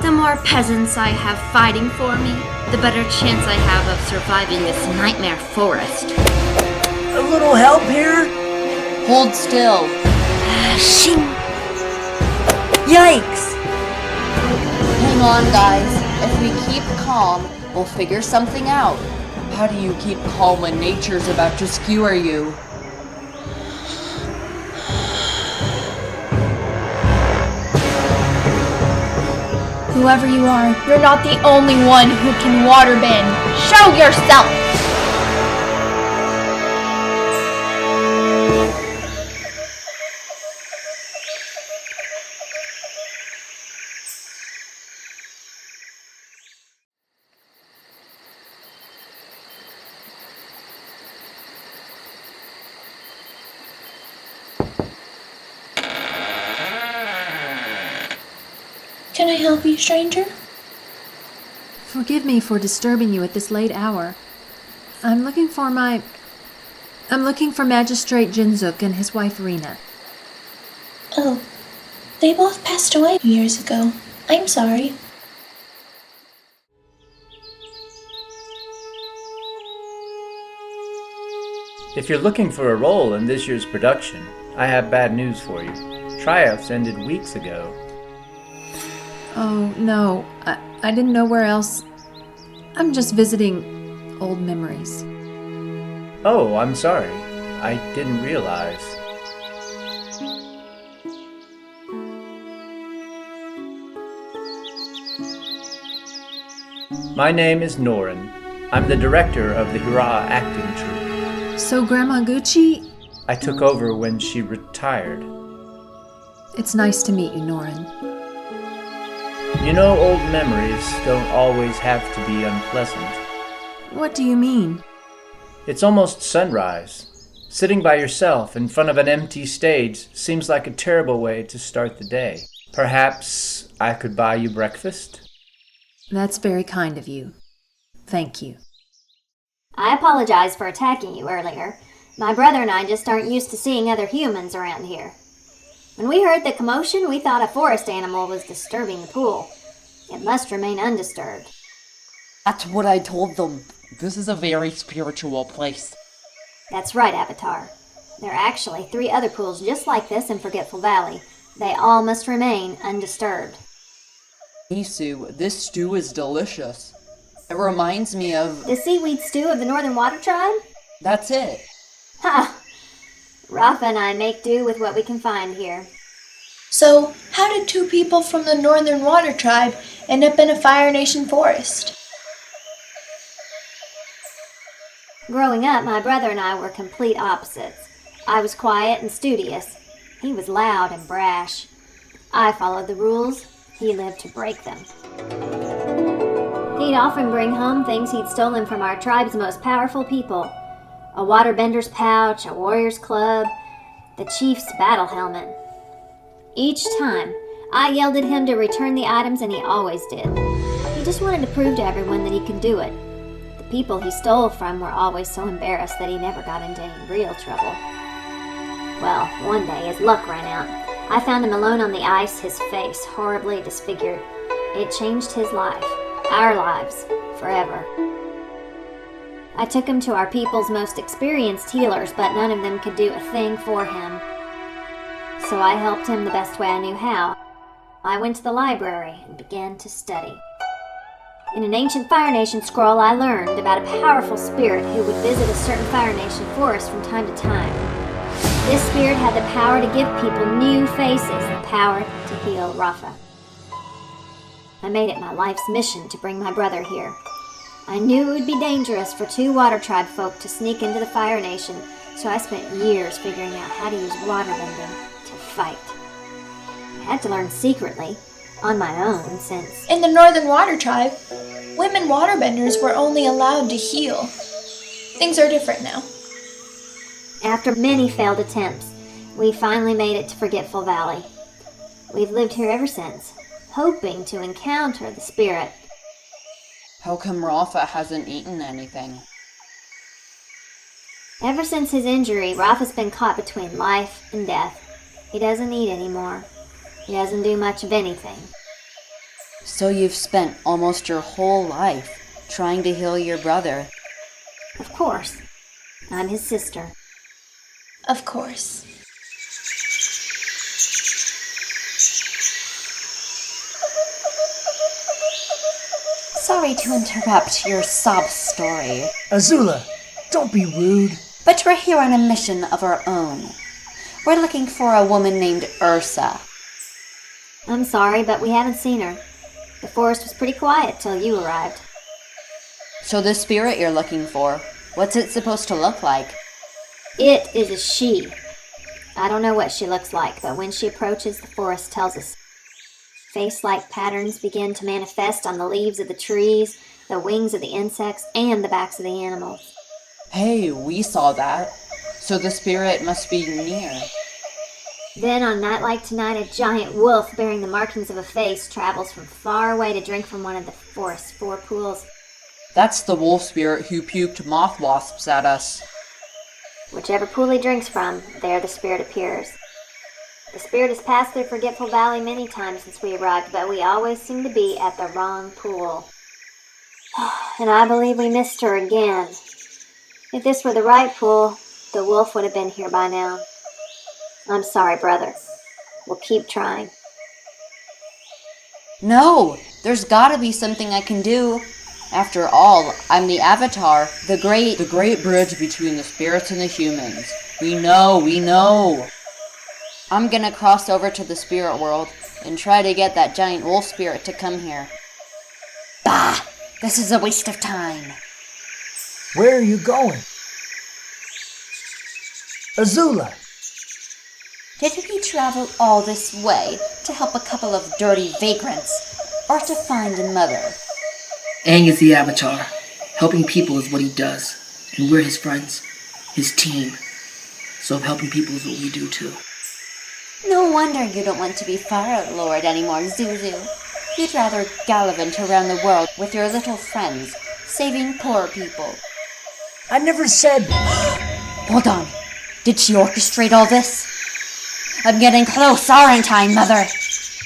The more peasants I have fighting for me, the better chance I have of surviving this nightmare forest. A little help here? Hold still. Shing. Yikes! Hang on, guys. If we keep calm, we'll figure something out. How do you keep calm when nature's about to skewer you? Whoever you are, you're not the only one who can water bend. Show yourself! Can I help you, stranger? Forgive me for disturbing you at this late hour. I'm looking for Magistrate Jinzuk and his wife Rena. Oh, they both passed away years ago. I'm sorry. If you're looking for a role in this year's production, I have bad news for you. Tryouts ended weeks ago. Oh, no. I didn't know where else. I'm just visiting old memories. Oh, I'm sorry. I didn't realize. My name is Norin. I'm the director of the Hira acting troupe. So Grandma Gucci? I took over when she retired. It's nice to meet you, Norin. You know, old memories don't always have to be unpleasant. What do you mean? It's almost sunrise. Sitting by yourself in front of an empty stage seems like a terrible way to start the day. Perhaps I could buy you breakfast? That's very kind of you. Thank you. I apologize for attacking you earlier. My brother and I just aren't used to seeing other humans around here. When we heard the commotion, we thought a forest animal was disturbing the pool. It must remain undisturbed. That's what I told them. This is a very spiritual place. That's right, Avatar. There are actually 3 other pools just like this in Forgetful Valley. They all must remain undisturbed. Isu, this stew is delicious. It reminds me of... The seaweed stew of the Northern Water Tribe? That's it. Ha! Rafa and I make do with what we can find here. So, how did 2 people from the Northern Water Tribe end up in a Fire Nation forest? Growing up, my brother and I were complete opposites. I was quiet and studious. He was loud and brash. I followed the rules. He lived to break them. He'd often bring home things he'd stolen from our tribe's most powerful people. A waterbender's pouch, a warrior's club, the chief's battle helmet. Each time, I yelled at him to return the items, and he always did. He just wanted to prove to everyone that he could do it. The people he stole from were always so embarrassed that he never got into any real trouble. Well, one day his luck ran out. I found him alone on the ice, his face horribly disfigured. It changed his life, our lives, forever. I took him to our people's most experienced healers, but none of them could do a thing for him. So I helped him the best way I knew how. I went to the library and began to study. In an ancient Fire Nation scroll, I learned about a powerful spirit who would visit a certain Fire Nation forest from time to time. This spirit had the power to give people new faces, the power to heal Rafa. I made it my life's mission to bring my brother here. I knew it would be dangerous for 2 Water Tribe folk to sneak into the Fire Nation, so I spent years figuring out how to use waterbending to fight. I had to learn secretly, on my own, since... In the Northern Water Tribe, women waterbenders were only allowed to heal. Things are different now. After many failed attempts, we finally made it to Forgetful Valley. We've lived here ever since, hoping to encounter the spirit. How come Rafa hasn't eaten anything? Ever since his injury, Rafa's been caught between life and death. He doesn't eat anymore. He doesn't do much of anything. So you've spent almost your whole life trying to heal your brother? Of course. I'm his sister. Of course. Sorry to interrupt your sob story. Azula, don't be rude. But we're here on a mission of our own. We're looking for a woman named Ursa. I'm sorry, but we haven't seen her. The forest was pretty quiet till you arrived. So the spirit you're looking for, what's it supposed to look like? It is a she. I don't know what she looks like, but when she approaches, the forest tells us. Face-like patterns begin to manifest on the leaves of the trees, the wings of the insects, and the backs of the animals. Hey, we saw that. So the spirit must be near. Then on a night like tonight, a giant wolf bearing the markings of a face travels from far away to drink from one of the forest's 4 pools. That's the wolf spirit who puked moth wasps at us. Whichever pool he drinks from, there the spirit appears. The spirit has passed through Forgetful Valley many times since we arrived, but we always seem to be at the wrong pool. And I believe we missed her again. If this were the right pool, the wolf would have been here by now. I'm sorry, brother. We'll keep trying. No, there's gotta be something I can do. After all, I'm the Avatar, the great bridge between the spirits and the humans. We know. I'm gonna cross over to the spirit world and try to get that giant wolf spirit to come here. Bah! This is a waste of time. Where are you going? Azula! Did we travel all this way to help a couple of dirty vagrants, or to find a mother? Aang is the Avatar. Helping people is what he does, And we're his friends, his team. So helping people is what we do too. No wonder you don't want to be Fire Lord anymore, Zuzu. You'd rather gallivant around the world with your little friends, saving poor people. I never said... Hold on. Did she orchestrate all this? I'm getting close, aren't I, Mother?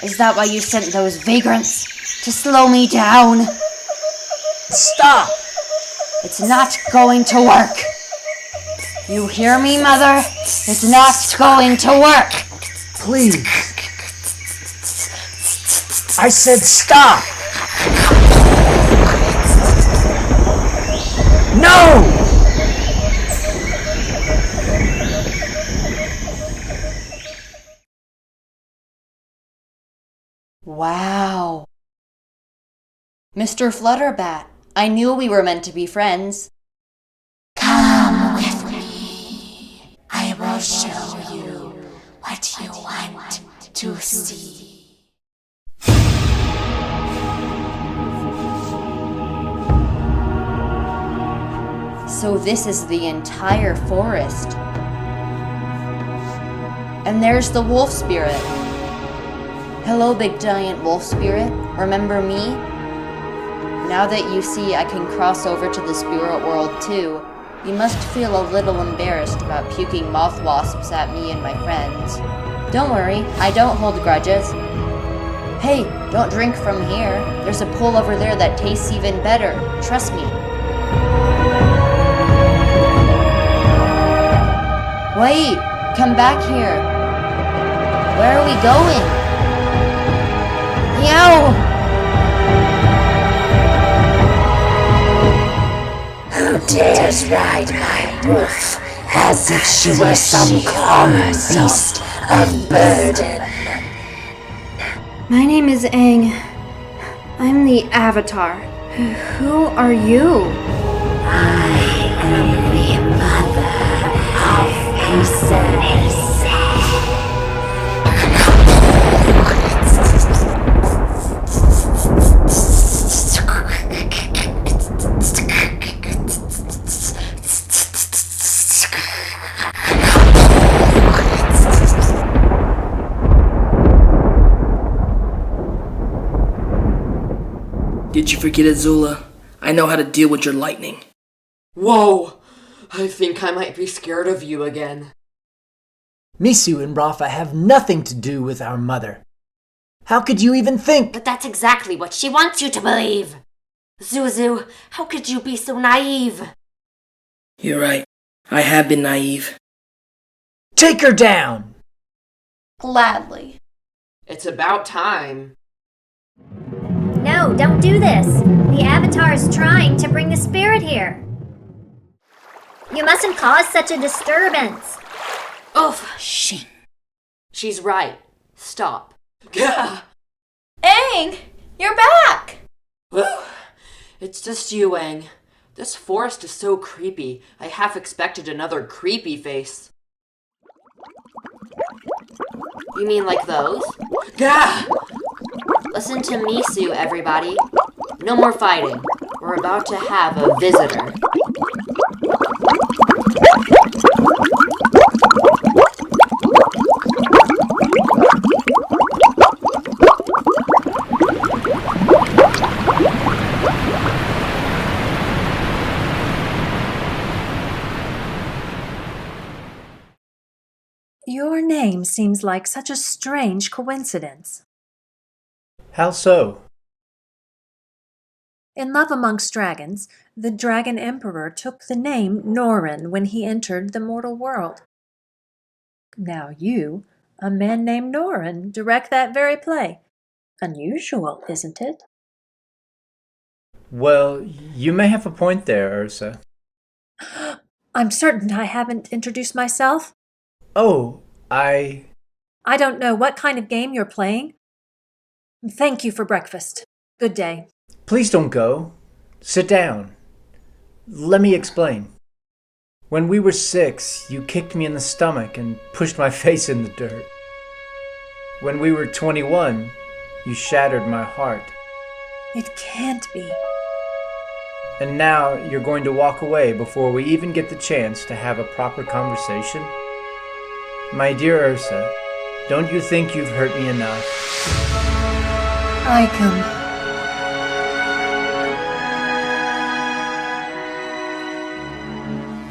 Is that why you sent those vagrants? To slow me down? Stop! It's not going to work. You hear me, Mother? It's not going to work. Please. I said stop! No! Wow. Mr. Flutterbat, I knew we were meant to be friends. Come with me. I will show you what you want to see. So this is the entire forest. And there's the wolf spirit. Hello, big giant wolf spirit. Remember me? Now that you see I can cross over to the spirit world too, you must feel a little embarrassed about puking moth wasps at me and my friends. Don't worry, I don't hold grudges. Hey, don't drink from here. There's a pool over there that tastes even better. Trust me. Wait, come back here. Where are we going? Meow! Who dares ride my roof as if she were some common beast of burden? My name is Aang. I'm the Avatar. Who are you? I am the mother of Ursa. Did you forget Azula? I know how to deal with your lightning. Whoa! I think I might be scared of you again. Misu and Rafa have nothing to do with our mother. How could you even think? But that's exactly what she wants you to believe. Zuzu, how could you be so naive? You're right. I have been naive. Take her down! Gladly. It's about time. No, don't do this. The Avatar is trying to bring the spirit here. You mustn't cause such a disturbance. Oof. She's right. Stop. Aang! You're back! It's just you, Aang. This forest is so creepy. I half expected another creepy face. You mean like those? Listen to Misu, everybody. No more fighting. We're about to have a visitor. Your name seems like such a strange coincidence. How so? In Love Amongst Dragons, the Dragon Emperor took the name Norin when he entered the mortal world. Now you, a man named Norin, direct that very play. Unusual, isn't it? Well, you may have a point there, Ursa. I'm certain I haven't introduced myself. Oh, I don't know what kind of game you're playing. Thank you for breakfast. Good day. Please don't go. Sit down. Let me explain. When we were 6, you kicked me in the stomach and pushed my face in the dirt. When we were 21, you shattered my heart. It can't be. And now you're going to walk away before we even get the chance to have a proper conversation? My dear Ursa, don't you think you've hurt me enough? Icum.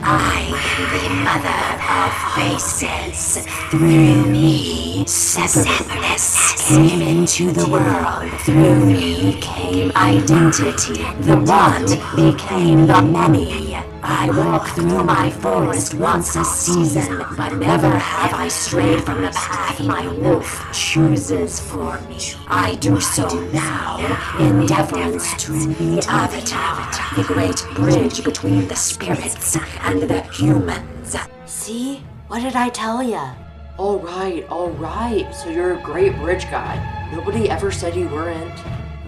I am the mother of faces. Through me, separateness came into the world. Through me came identity. The one became the many. I walk through my forest once a season, but never have I strayed from the path my wolf chooses for me. I do so now, in deference to the Avatar, the great bridge between the spirits and the humans. See? What did I tell ya? Alright. So you're a great bridge guy. Nobody ever said you weren't.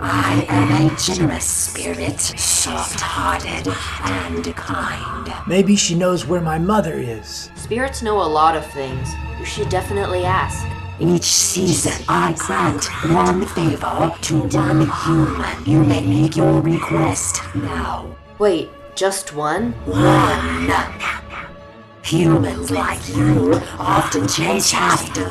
I am a generous spirit, soft-hearted and kind. Maybe she knows where my mother is. Spirits know a lot of things. You should definitely ask. Each season, I grant one favor to one human. You may make your request now. Wait, just one? One. Humans like you often chase after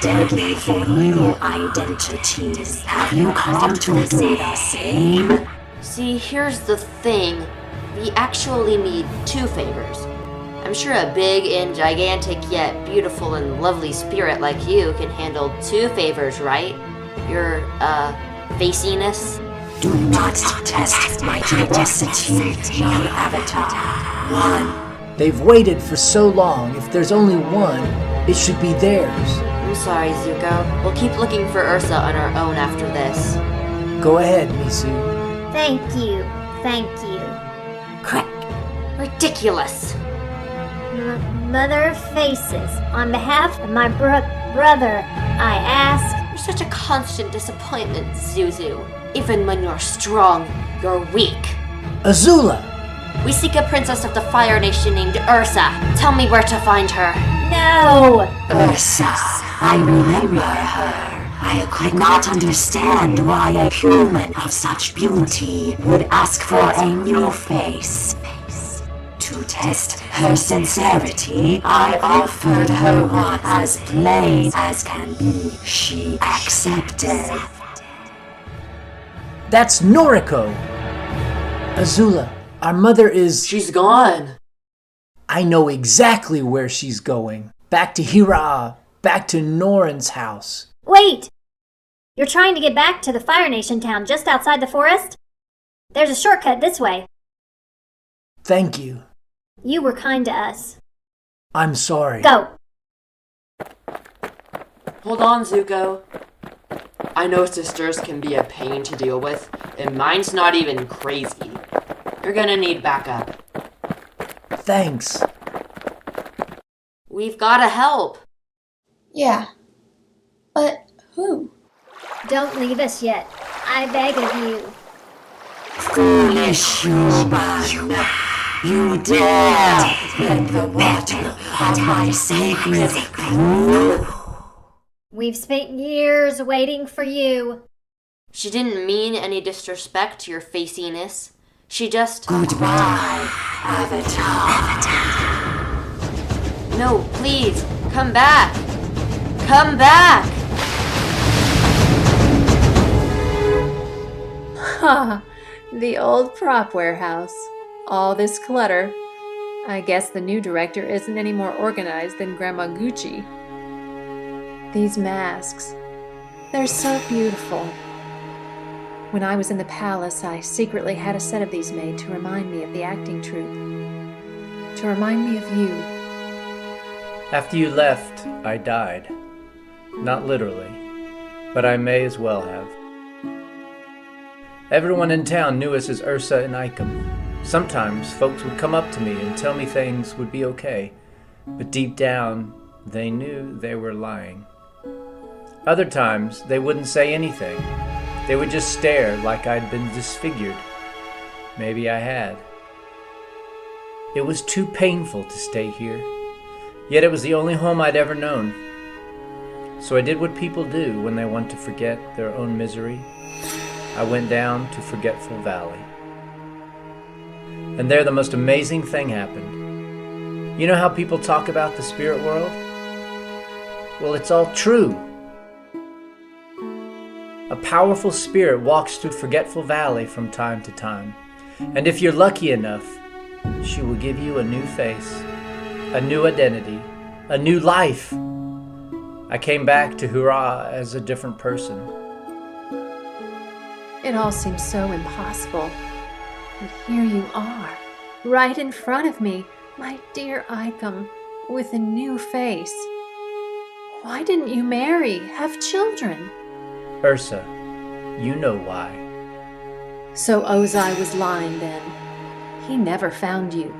deadly for new identities. Have you come to do the same? See, here's the thing. We actually need two favors. I'm sure a big and gigantic yet beautiful and lovely spirit like you can handle two favors, right? Your, faciness? Do not test my generosity, young Avatar. One. They've waited for so long. If there's only one, it should be theirs. I'm sorry, Zuko. We'll keep looking for Ursa on our own after this. Go ahead, Misu. Thank you. Quick! Ridiculous! Mother of Faces, on behalf of my brother, I ask... You're such a constant disappointment, Zuzu. Even when you're strong, you're weak. Azula! We seek a princess of the Fire Nation named Ursa. Tell me where to find her. No! Ursa, I remember her. I could not understand why a human of such beauty would ask for a new face. To test her sincerity, I offered her one as plain as can be. She accepted. That's Noriko! Azula, our mother is... She's gone. I know exactly where she's going. Back to Hira'a. Back to Norin's house. Wait! You're trying to get back to the Fire Nation town just outside the forest? There's a shortcut this way. Thank you. You were kind to us. I'm sorry. Go! Hold on, Zuko. I know sisters can be a pain to deal with, and mine's not even crazy. You're gonna need backup. Thanks. We've gotta help. Yeah. But who? Don't leave us yet. I beg of you. Foolish human. You dare tread the water of my sacred pool? We've spent years waiting for you. She didn't mean any disrespect to your faciness. She just... Goodbye, Avatar. No, please, come back. Come back! Ha! The old prop warehouse. All this clutter. I guess the new director isn't any more organized than Grandma Gucci. These masks. They're so beautiful. When I was in the palace, I secretly had a set of these made to remind me of the acting troupe. To remind me of you. After you left, I died. Not literally, but I may as well have. Everyone in town knew us as Ursa and Icum. Sometimes folks would come up to me and tell me things would be okay, but deep down, they knew they were lying. Other times, they wouldn't say anything. They would just stare like I'd been disfigured. Maybe I had. It was too painful to stay here, yet it was the only home I'd ever known. So I did what people do when they want to forget their own misery. I went down to Forgetful Valley. And there the most amazing thing happened. You know how people talk about the spirit world? Well, it's all true. A powerful spirit walks through Forgetful Valley from time to time. And if you're lucky enough, she will give you a new face, a new identity, a new life. I came back to Hurrah as a different person. It all seems so impossible. But here you are, right in front of me, my dear Icum, with a new face. Why didn't you marry, have children? Ursa, you know why. So Ozai was lying then. He never found you.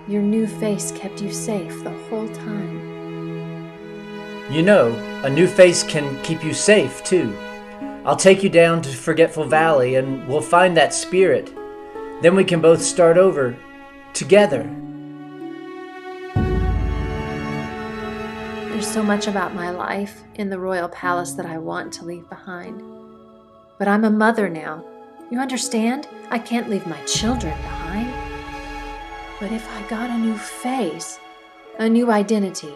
Your new face kept you safe the whole time. You know, a new face can keep you safe, too. I'll take you down to Forgetful Valley and we'll find that spirit. Then we can both start over, together. There's so much about my life in the royal palace that I want to leave behind. But I'm a mother now. You understand? I can't leave my children behind. But if I got a new face, a new identity,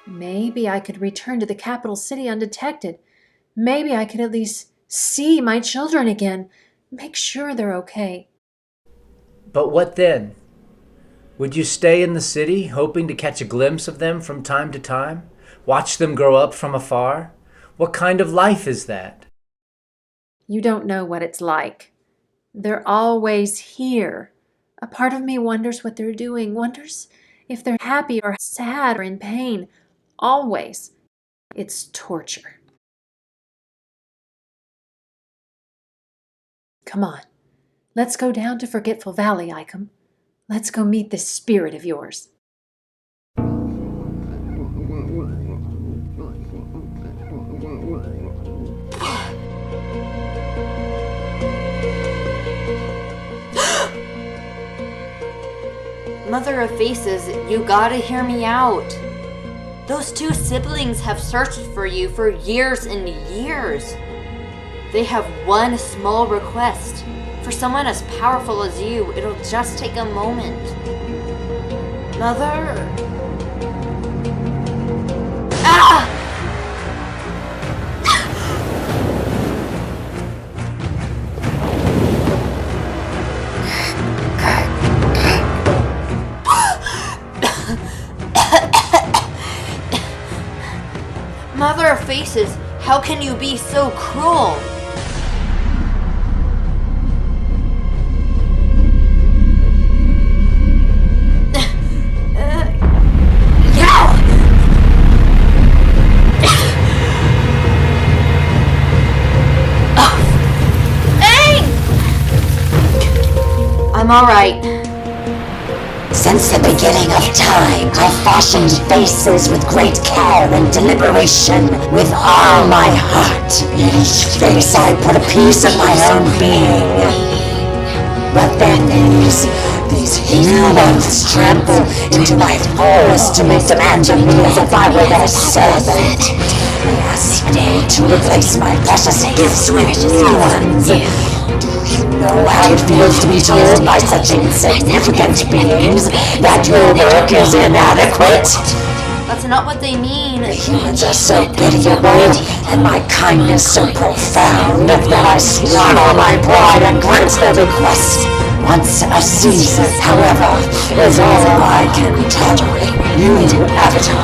maybe I could return to the capital city undetected. Maybe I could at least see my children again, make sure they're okay. But what then? Would you stay in the city, hoping to catch a glimpse of them from time to time? Watch them grow up from afar? What kind of life is that? You don't know what it's like. They're always here. A part of me wonders what they're doing, wonders if they're happy or sad or in pain. Always. It's torture. Come on. Let's go down to Forgetful Valley, Icum. Let's go meet this spirit of yours. Mother of Faces, you gotta hear me out. Those two siblings have searched for you for years and years. They have one small request. For someone as powerful as you, it'll just take a moment. Mother? Ah! Mother of Faces, how can you be so cruel? I'm alright. Since the beginning of time, I've fashioned faces with great care and deliberation, with all my heart. Each face I put a piece of my own being. But then these humans trample into my forest to make demands of me as if I were their servant. They ask me to replace my precious gifts with new ones. You know how it feels to be told by such insignificant beings that your work is inadequate? That's not what they mean. The humans are so pitiable, and my kindness so profound, that I swallow my pride and grant their request. Once a season, however, is all I can tolerate. You, Avatar,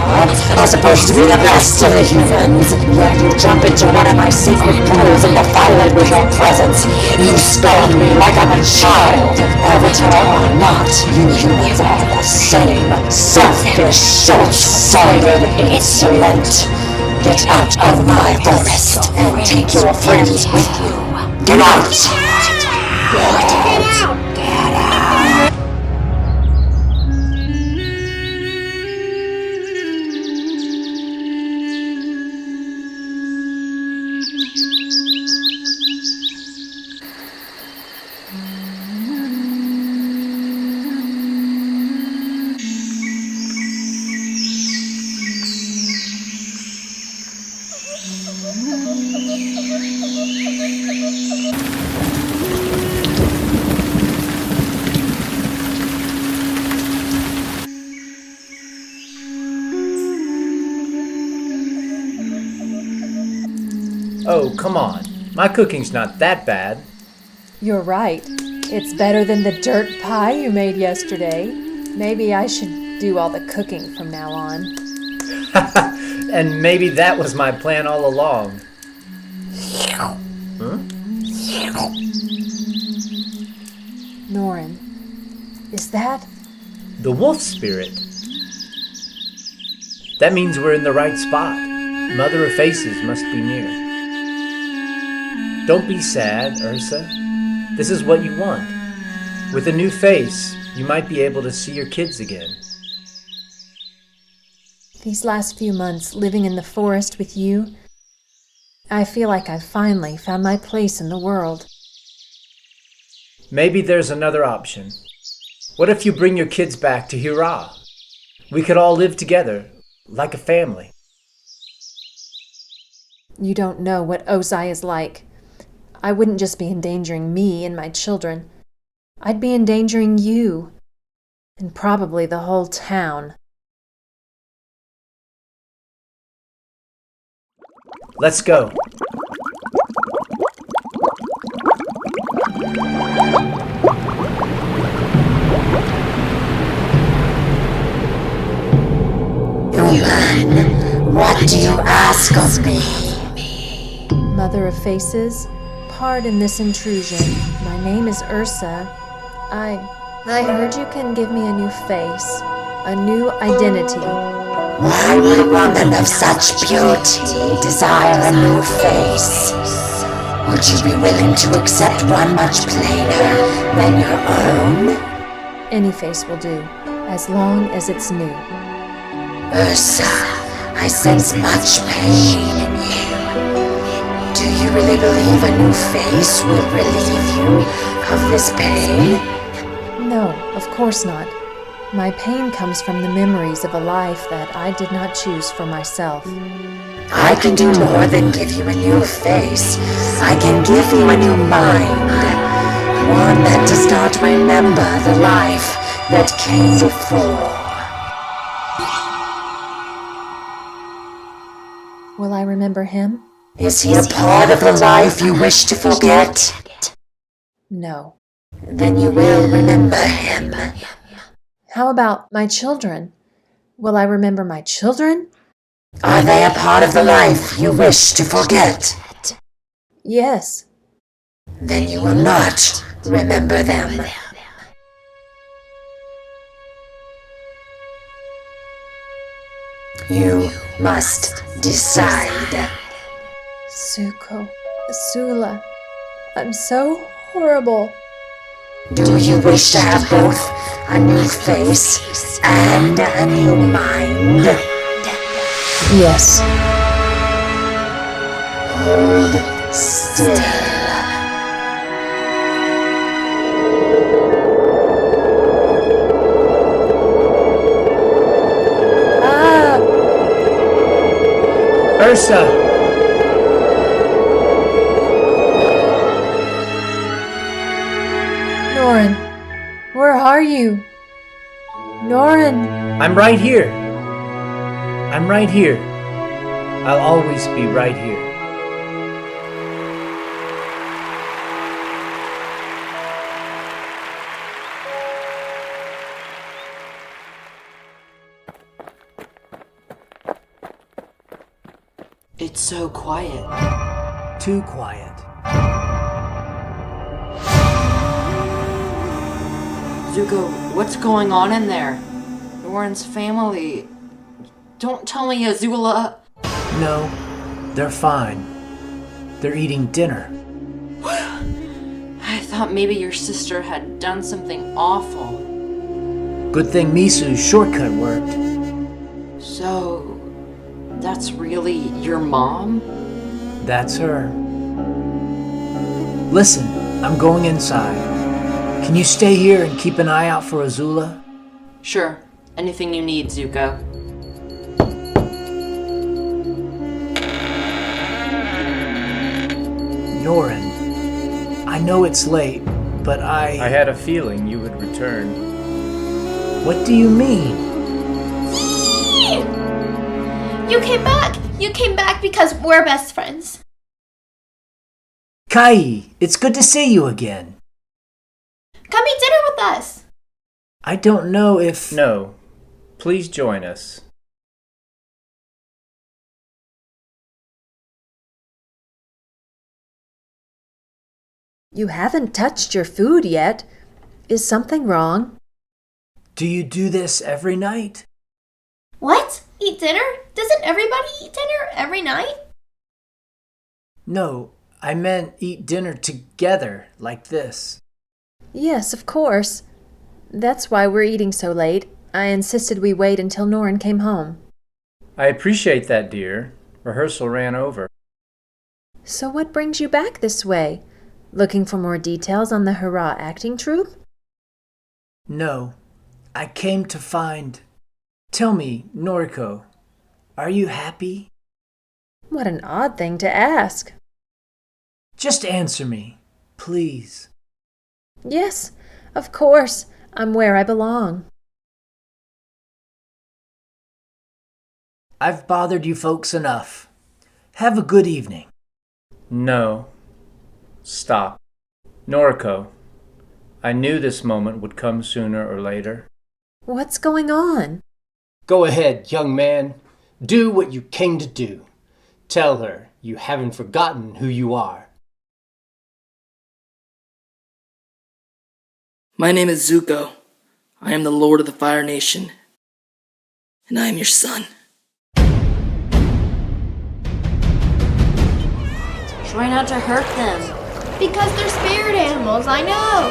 are supposed to be the best of the humans, yet you jump into one of my secret pools and defile it with your presence. You scorn me like I'm a child. Avatar or not, you humans are the same. Selfish, short-sighted, insolent. Get out of my forest and take your friends with you. Get out! Get out! Get out! Oh, come on. My cooking's not that bad. You're right. It's better than the dirt pie you made yesterday. Maybe I should do all the cooking from now on. And maybe that was my plan all along. Huh? Norin, is that? The wolf spirit. That means we're in the right spot. Mother of Faces must be near. Don't be sad, Ursa. This is what you want. With a new face, you might be able to see your kids again. These last few months living in the forest with you, I feel like I've finally found my place in the world. Maybe there's another option. What if you bring your kids back to Hira? We could all live together, like a family. You don't know what Ozai is like. I wouldn't just be endangering me and my children. I'd be endangering you, and probably the whole town. Let's go. What do you ask of me? Mother of Faces, pardon this intrusion. My name is Ursa. I heard you can give me a new face, a new identity. Why would a woman of such beauty desire a new face? Would you be willing to accept one much plainer than your own? Any face will do, as long as it's new. Ursa, I sense much pain in you. Do you really believe a new face will relieve you of this pain? No, of course not. My pain comes from the memories of a life that I did not choose for myself. I can do more than give you a new face. I can give you a new mind. One that does not remember the life that came before. Will I remember him? Is he a part of the life you wish to forget? No. Then you will remember him. How about my children? Will I remember my children? Are they a part of the life you wish to forget? Yes. Then you will not remember them. You must decide. Zuko, Azula, I'm so horrible. Do you wish to have both a new face and a new mind? Yes. Hold still. Ursa! Norin, where are you? Norin! I'm right here. I'm right here. I'll always be right here. It's so quiet. Too quiet. Zuko, what's going on in there? Norin's family. Don't tell me Azula. No, they're fine. They're eating dinner. I thought maybe your sister had done something awful. Good thing Misu's shortcut worked. So, that's really your mom? That's her. Listen, I'm going inside. Can you stay here and keep an eye out for Azula? Sure. Anything you need, Zuko. Norin, I know it's late, but I had a feeling you would return. What do you mean? You came back! You came back because we're best friends. Kai, it's good to see you again. Come eat dinner with us. I don't know if... No. Please join us. You haven't touched your food yet. Is something wrong? Do you do this every night? What? Eat dinner? Doesn't everybody eat dinner every night? No, I meant eat dinner together, like this. Yes, of course. That's why we're eating so late. I insisted we wait until Norin came home. I appreciate that, dear. Rehearsal ran over. So what brings you back this way? Looking for more details on the hurrah acting troupe? No, I came to find... Tell me, Noriko, are you happy? What an odd thing to ask. Just answer me, please. Yes, of course. I'm where I belong. I've bothered you folks enough. Have a good evening. No. Stop. Noriko, I knew this moment would come sooner or later. What's going on? Go ahead, young man. Do what you came to do. Tell her you haven't forgotten who you are. My name is Zuko. I am the Lord of the Fire Nation. And I am your son. Try not to hurt them. Because they're spirit animals, I know.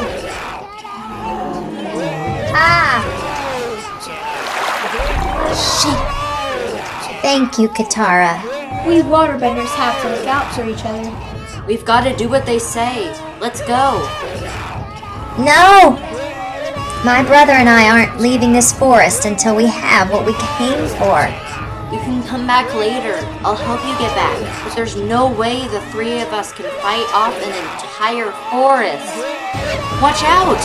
Shit. Thank you, Katara. We waterbenders have to look out for each other. We've got to do what they say. Let's go. No! My brother and I aren't leaving this forest until we have what we came for. You can come back later. I'll help you get back. But there's no way the three of us can fight off an entire forest. Watch out!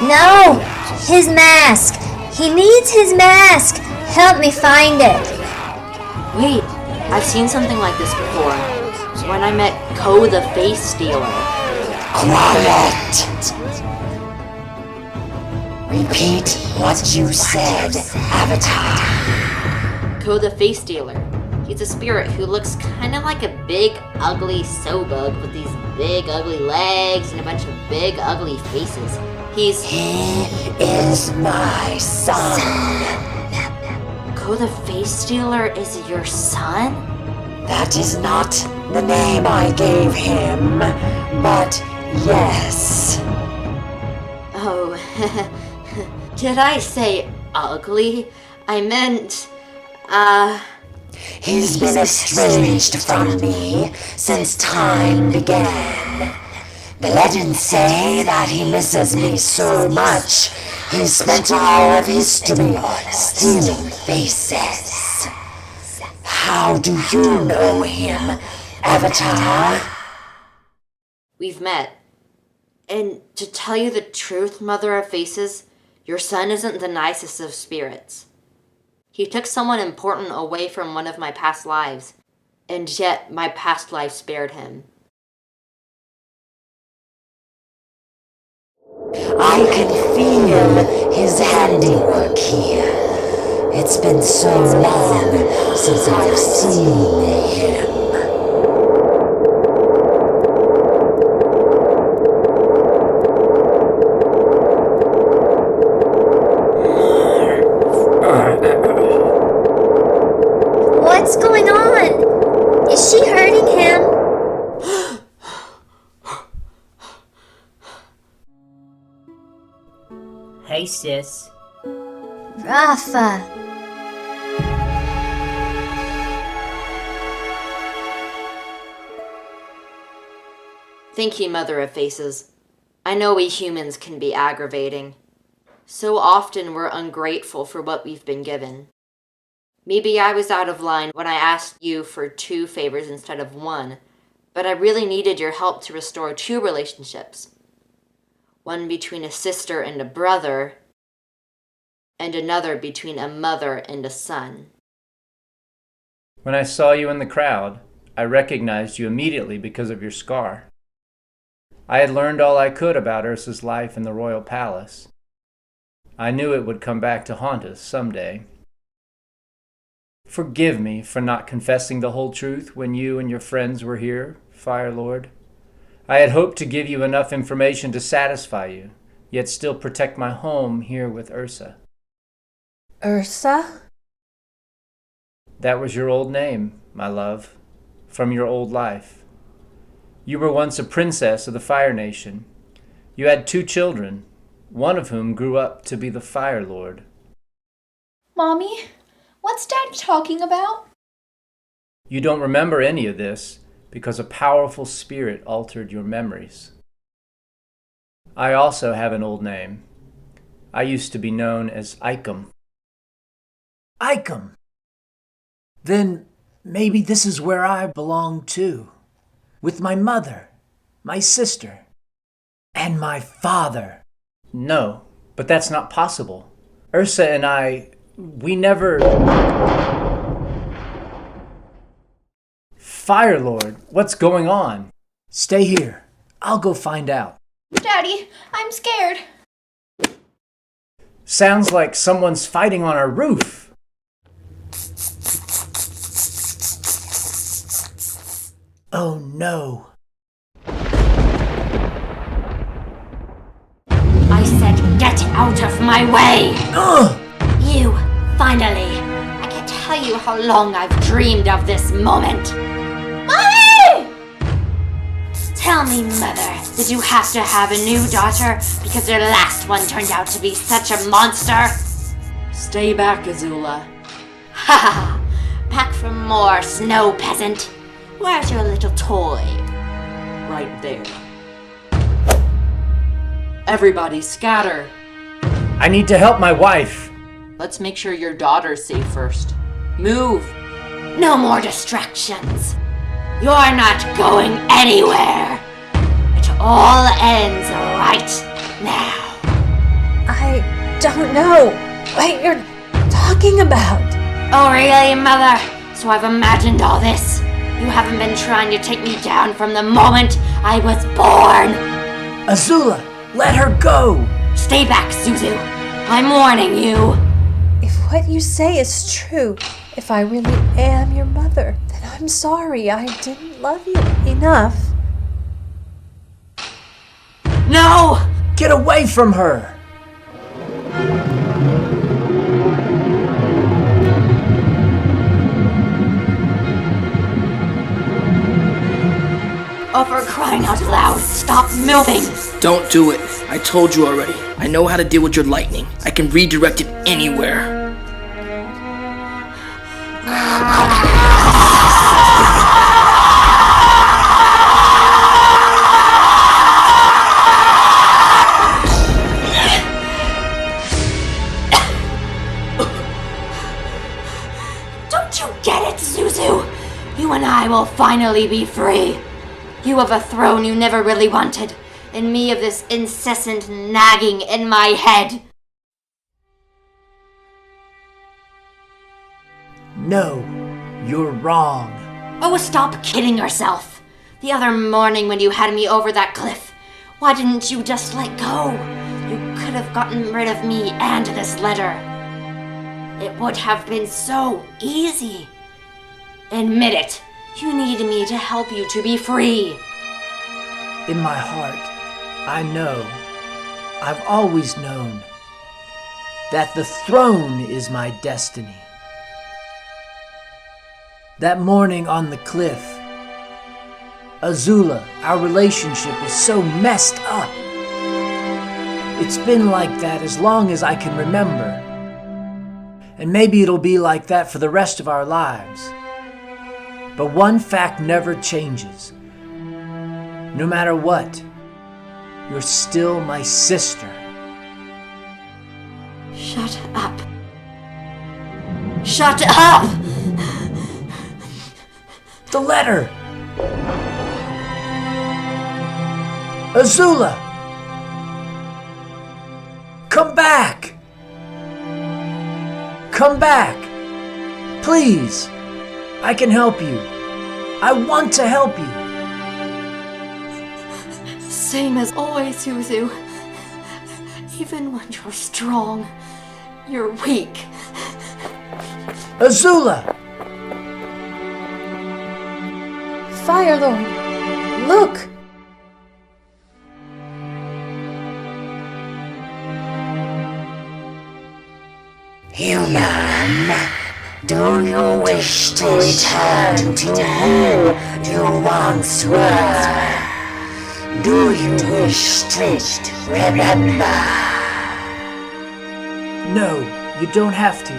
No! His mask! He needs his mask! Help me find it! Wait, I've seen something like this before. When I met Ko the Face Stealer. Quiet! Repeat what you said, Avatar. Ko the Face Stealer. He's a spirit who looks kind of like a big, ugly sobug with these big, ugly legs and a bunch of big, ugly faces. He is my son. Ko the Face Stealer is your son? That is not the name I gave him, but yes. Oh, did I say ugly? I meant, He's been estranged from me since time began. The legends say that he misses me so much, he spent all of history stealing faces. How do you know him, Avatar? We've met. And to tell you the truth, Mother of Faces, your son isn't the nicest of spirits. He took someone important away from one of my past lives, and yet my past life spared him. I can feel his handiwork here. It's been so long since I've seen him. What's going on? Is she hurting him? Hey, sis. Rafa. Thank you, Mother of Faces. I know we humans can be aggravating. So often we're ungrateful for what we've been given. Maybe I was out of line when I asked you for 2 favors instead of 1, but I really needed your help to restore 2 relationships. One between a sister and a brother, and another between a mother and a son. When I saw you in the crowd, I recognized you immediately because of your scar. I had learned all I could about Ursa's life in the royal palace. I knew it would come back to haunt us someday. Forgive me for not confessing the whole truth when you and your friends were here, Fire Lord. I had hoped to give you enough information to satisfy you, yet still protect my home here with Ursa. Ursa? That was your old name, my love, from your old life. You were once a princess of the Fire Nation. You had 2 children, one of whom grew up to be the Fire Lord. Mommy, what's Dad talking about? You don't remember any of this because a powerful spirit altered your memories. I also have an old name. I used to be known as Icum. Icum. Then maybe this is where I belong too. With my mother, my sister, and my father. No, but that's not possible. Ursa and we never... Fire Lord, what's going on? Stay here. I'll go find out. Daddy, I'm scared. Sounds like someone's fighting on our roof. Oh no. I said get out of my way! You, finally! I can't tell you how long I've dreamed of this moment. Mommy! Tell me, Mother, did you have to have a new daughter because your last one turned out to be such a monster? Stay back, Azula. Ha ha! Back for more, snow peasant. Where's your little toy? Right there. Everybody scatter. I need to help my wife. Let's make sure your daughter's safe first. Move! No more distractions. You're not going anywhere. It all ends right now. I don't know what you're talking about. Oh really, Mother? So I've imagined all this. You haven't been trying to take me down from the moment I was born. Azula, let her go. Stay back, Zuzu. I'm warning you. If what you say is true, if I really am your mother, then I'm sorry I didn't love you enough. No! Get away from her! Oh, for crying out loud, stop moving! Don't do it. I told you already. I know how to deal with your lightning. I can redirect it anywhere. Don't you get it, Zuzu? You and I will finally be free. You of a throne you never really wanted, and me of this incessant nagging in my head. No, you're wrong. Oh, stop kidding yourself. The other morning when you had me over that cliff, why didn't you just let go? You could have gotten rid of me and this letter. It would have been so easy. Admit it. You need me to help you to be free. In my heart, I know, I've always known, that the throne is my destiny. That morning on the cliff, Azula, our relationship is so messed up. It's been like that as long as I can remember. And maybe it'll be like that for the rest of our lives. But one fact never changes. No matter what, you're still my sister. Shut up. Shut up! The letter! Azula! Come back! Come back! Please! I can help you. I want to help you. Same as always, Suzu. Even when you're strong, you're weak. Azula! Fire Lord, look! Human, do you wish to return to who you once were? Do you wish to remember? No, you don't have to.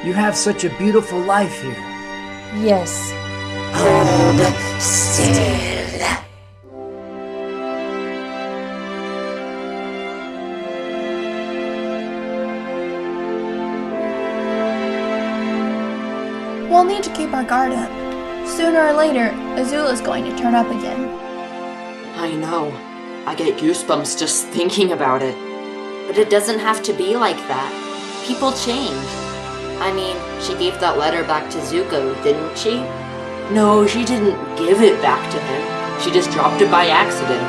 You have such a beautiful life here. Yes. Hold still. We'll need to keep our guard up. Sooner or later, Azula's going to turn up again. I know. I get goosebumps just thinking about it. But it doesn't have to be like that. People change. I mean, she gave that letter back to Zuko, didn't she? No, she didn't give it back to him. She just dropped it by accident.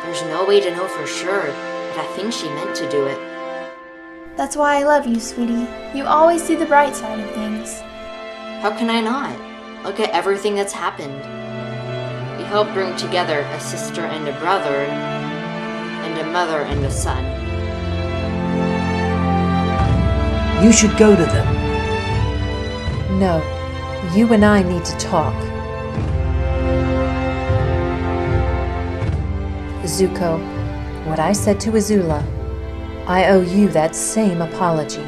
There's no way to know for sure, but I think she meant to do it. That's why I love you, sweetie. You always see the bright side of things. How can I not? Look at everything that's happened. We helped bring together a sister and a brother, and a mother and a son. You should go to them. No, you and I need to talk. Zuko, what I said to Azula, I owe you that same apology.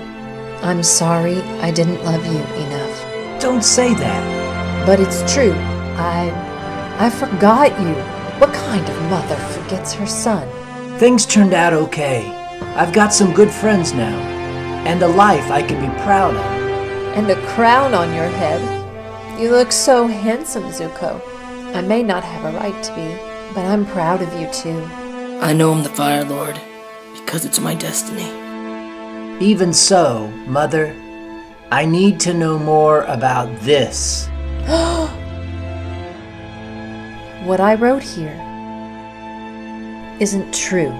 I'm sorry I didn't love you enough. Don't say that. But it's true. I forgot you. What kind of mother forgets her son? Things turned out okay. I've got some good friends now, and a life I can be proud of. And a crown on your head. You look so handsome, Zuko. I may not have a right to be, but I'm proud of you too. I know I'm the Fire Lord, because it's my destiny. Even so, Mother, I need to know more about this. What I wrote here isn't true.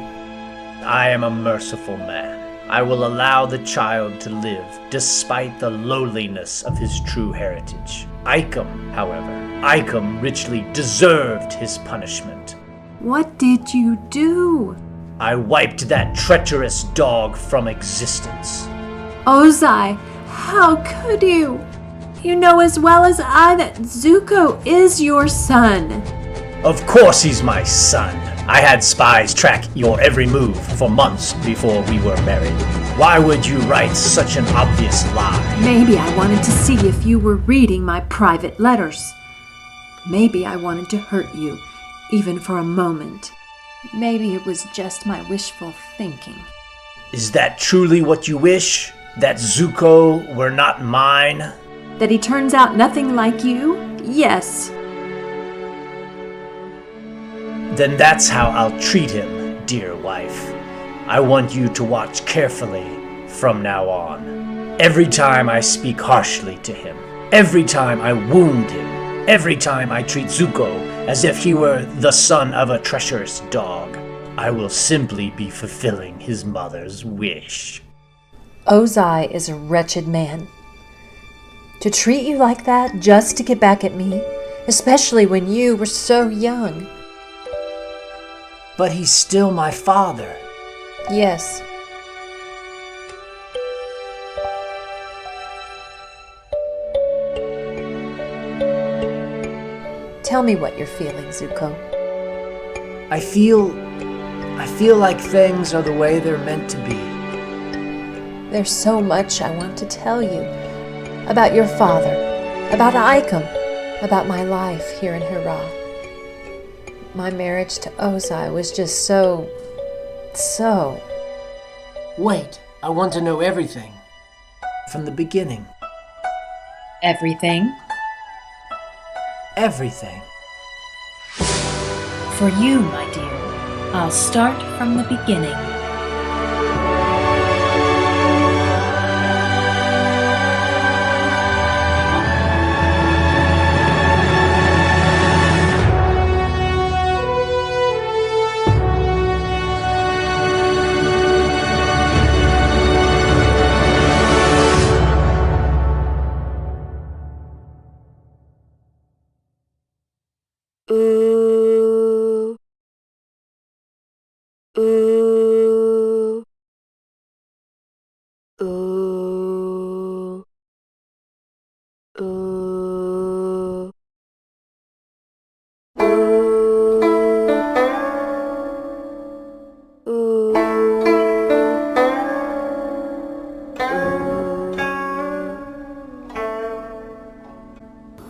I am a merciful man. I will allow the child to live despite the lowliness of his true heritage. Icum, however, Icum richly deserved his punishment. What did you do? I wiped that treacherous dog from existence. Ozai, how could you? You know as well as I that Zuko is your son. Of course he's my son. I had spies track your every move for months before we were married. Why would you write such an obvious lie? Maybe I wanted to see if you were reading my private letters. Maybe I wanted to hurt you, even for a moment. Maybe it was just my wishful thinking. Is that truly what you wish? That Zuko were not mine? That he turns out nothing like you? Yes. Then that's how I'll treat him, dear wife. I want you to watch carefully from now on. Every time I speak harshly to him, every time I wound him, every time I treat Zuko as if he were the son of a treacherous dog, I will simply be fulfilling his mother's wish. Ozai is a wretched man. To treat you like that just to get back at me, especially when you were so young. But he's still my father. Yes. Tell me what you're feeling, Zuko. I feel like things are the way they're meant to be. There's so much I want to tell you. About your father, about Icum, about my life here in Hira. My marriage to Ozai was just so... Wait, I want to know everything. From the beginning. Everything? Everything. For you, my dear, I'll start from the beginning. Ooh. Ooh. Ooh. Ooh.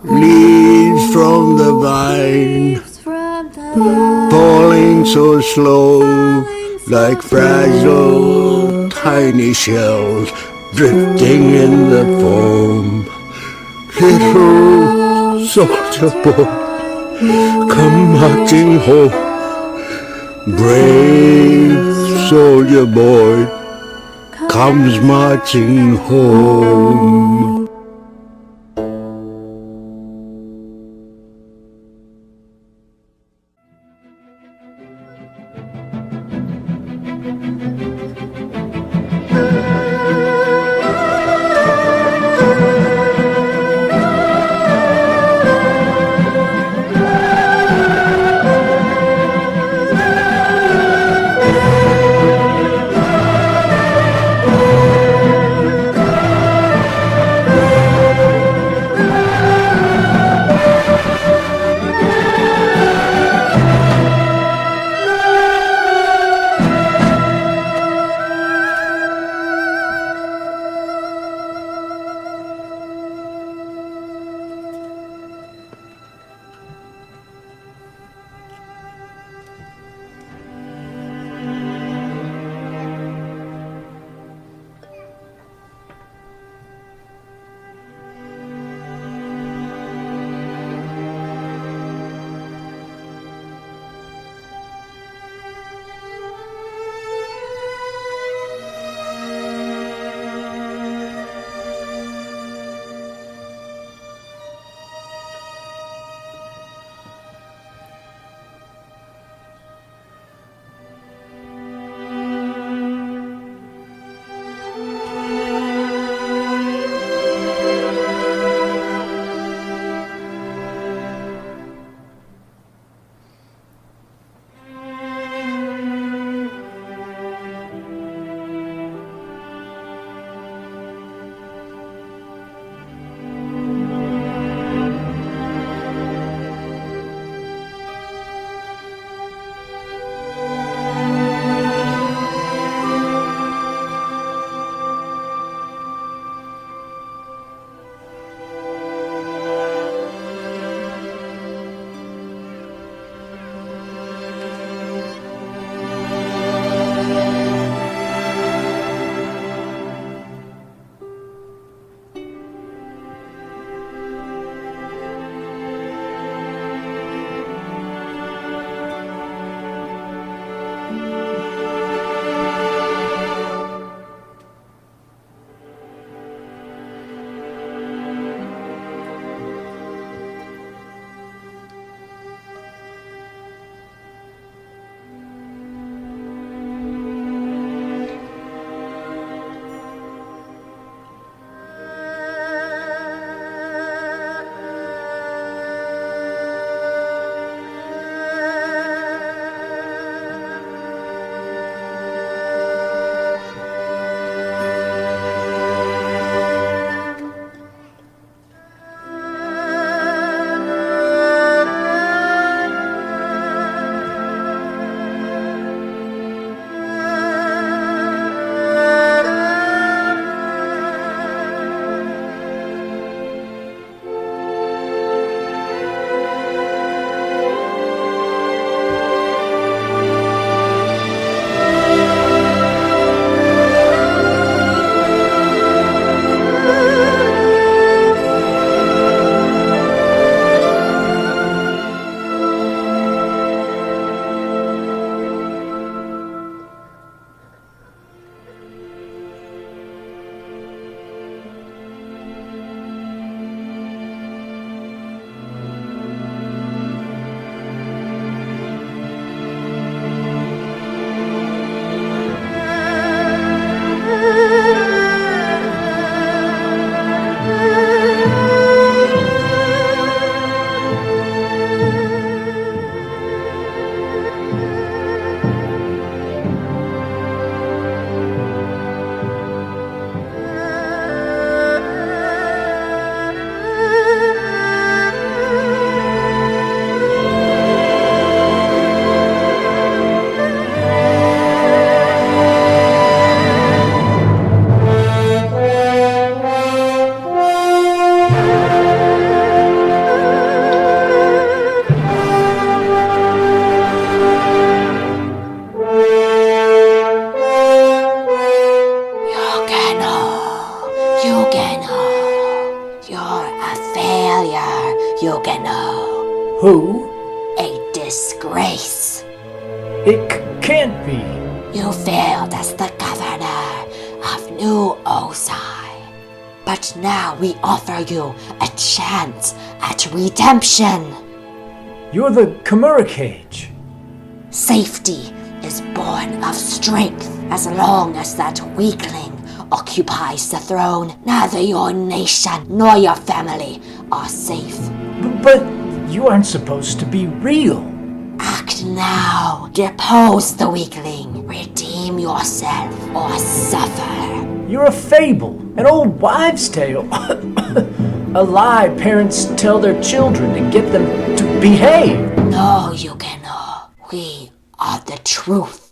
Leaves from the vine, falling so slow, like fragile tiny shells drifting in the foam. Little soldier boy, come marching home. Brave soldier boy comes marching home. Zuko. Who? A disgrace. It can't be. You failed as the governor of New Osai. But now we offer you a chance at redemption. You're the Kimura Cage. Safety is born of strength. As long as that weakling occupies the throne, neither your nation nor your family are safe. But you aren't supposed to be real. Act now. Depose the weakling. Redeem yourself or suffer. You're a fable, an old wives' tale. A lie parents tell their children to get them to behave. No, you cannot. We are the truth.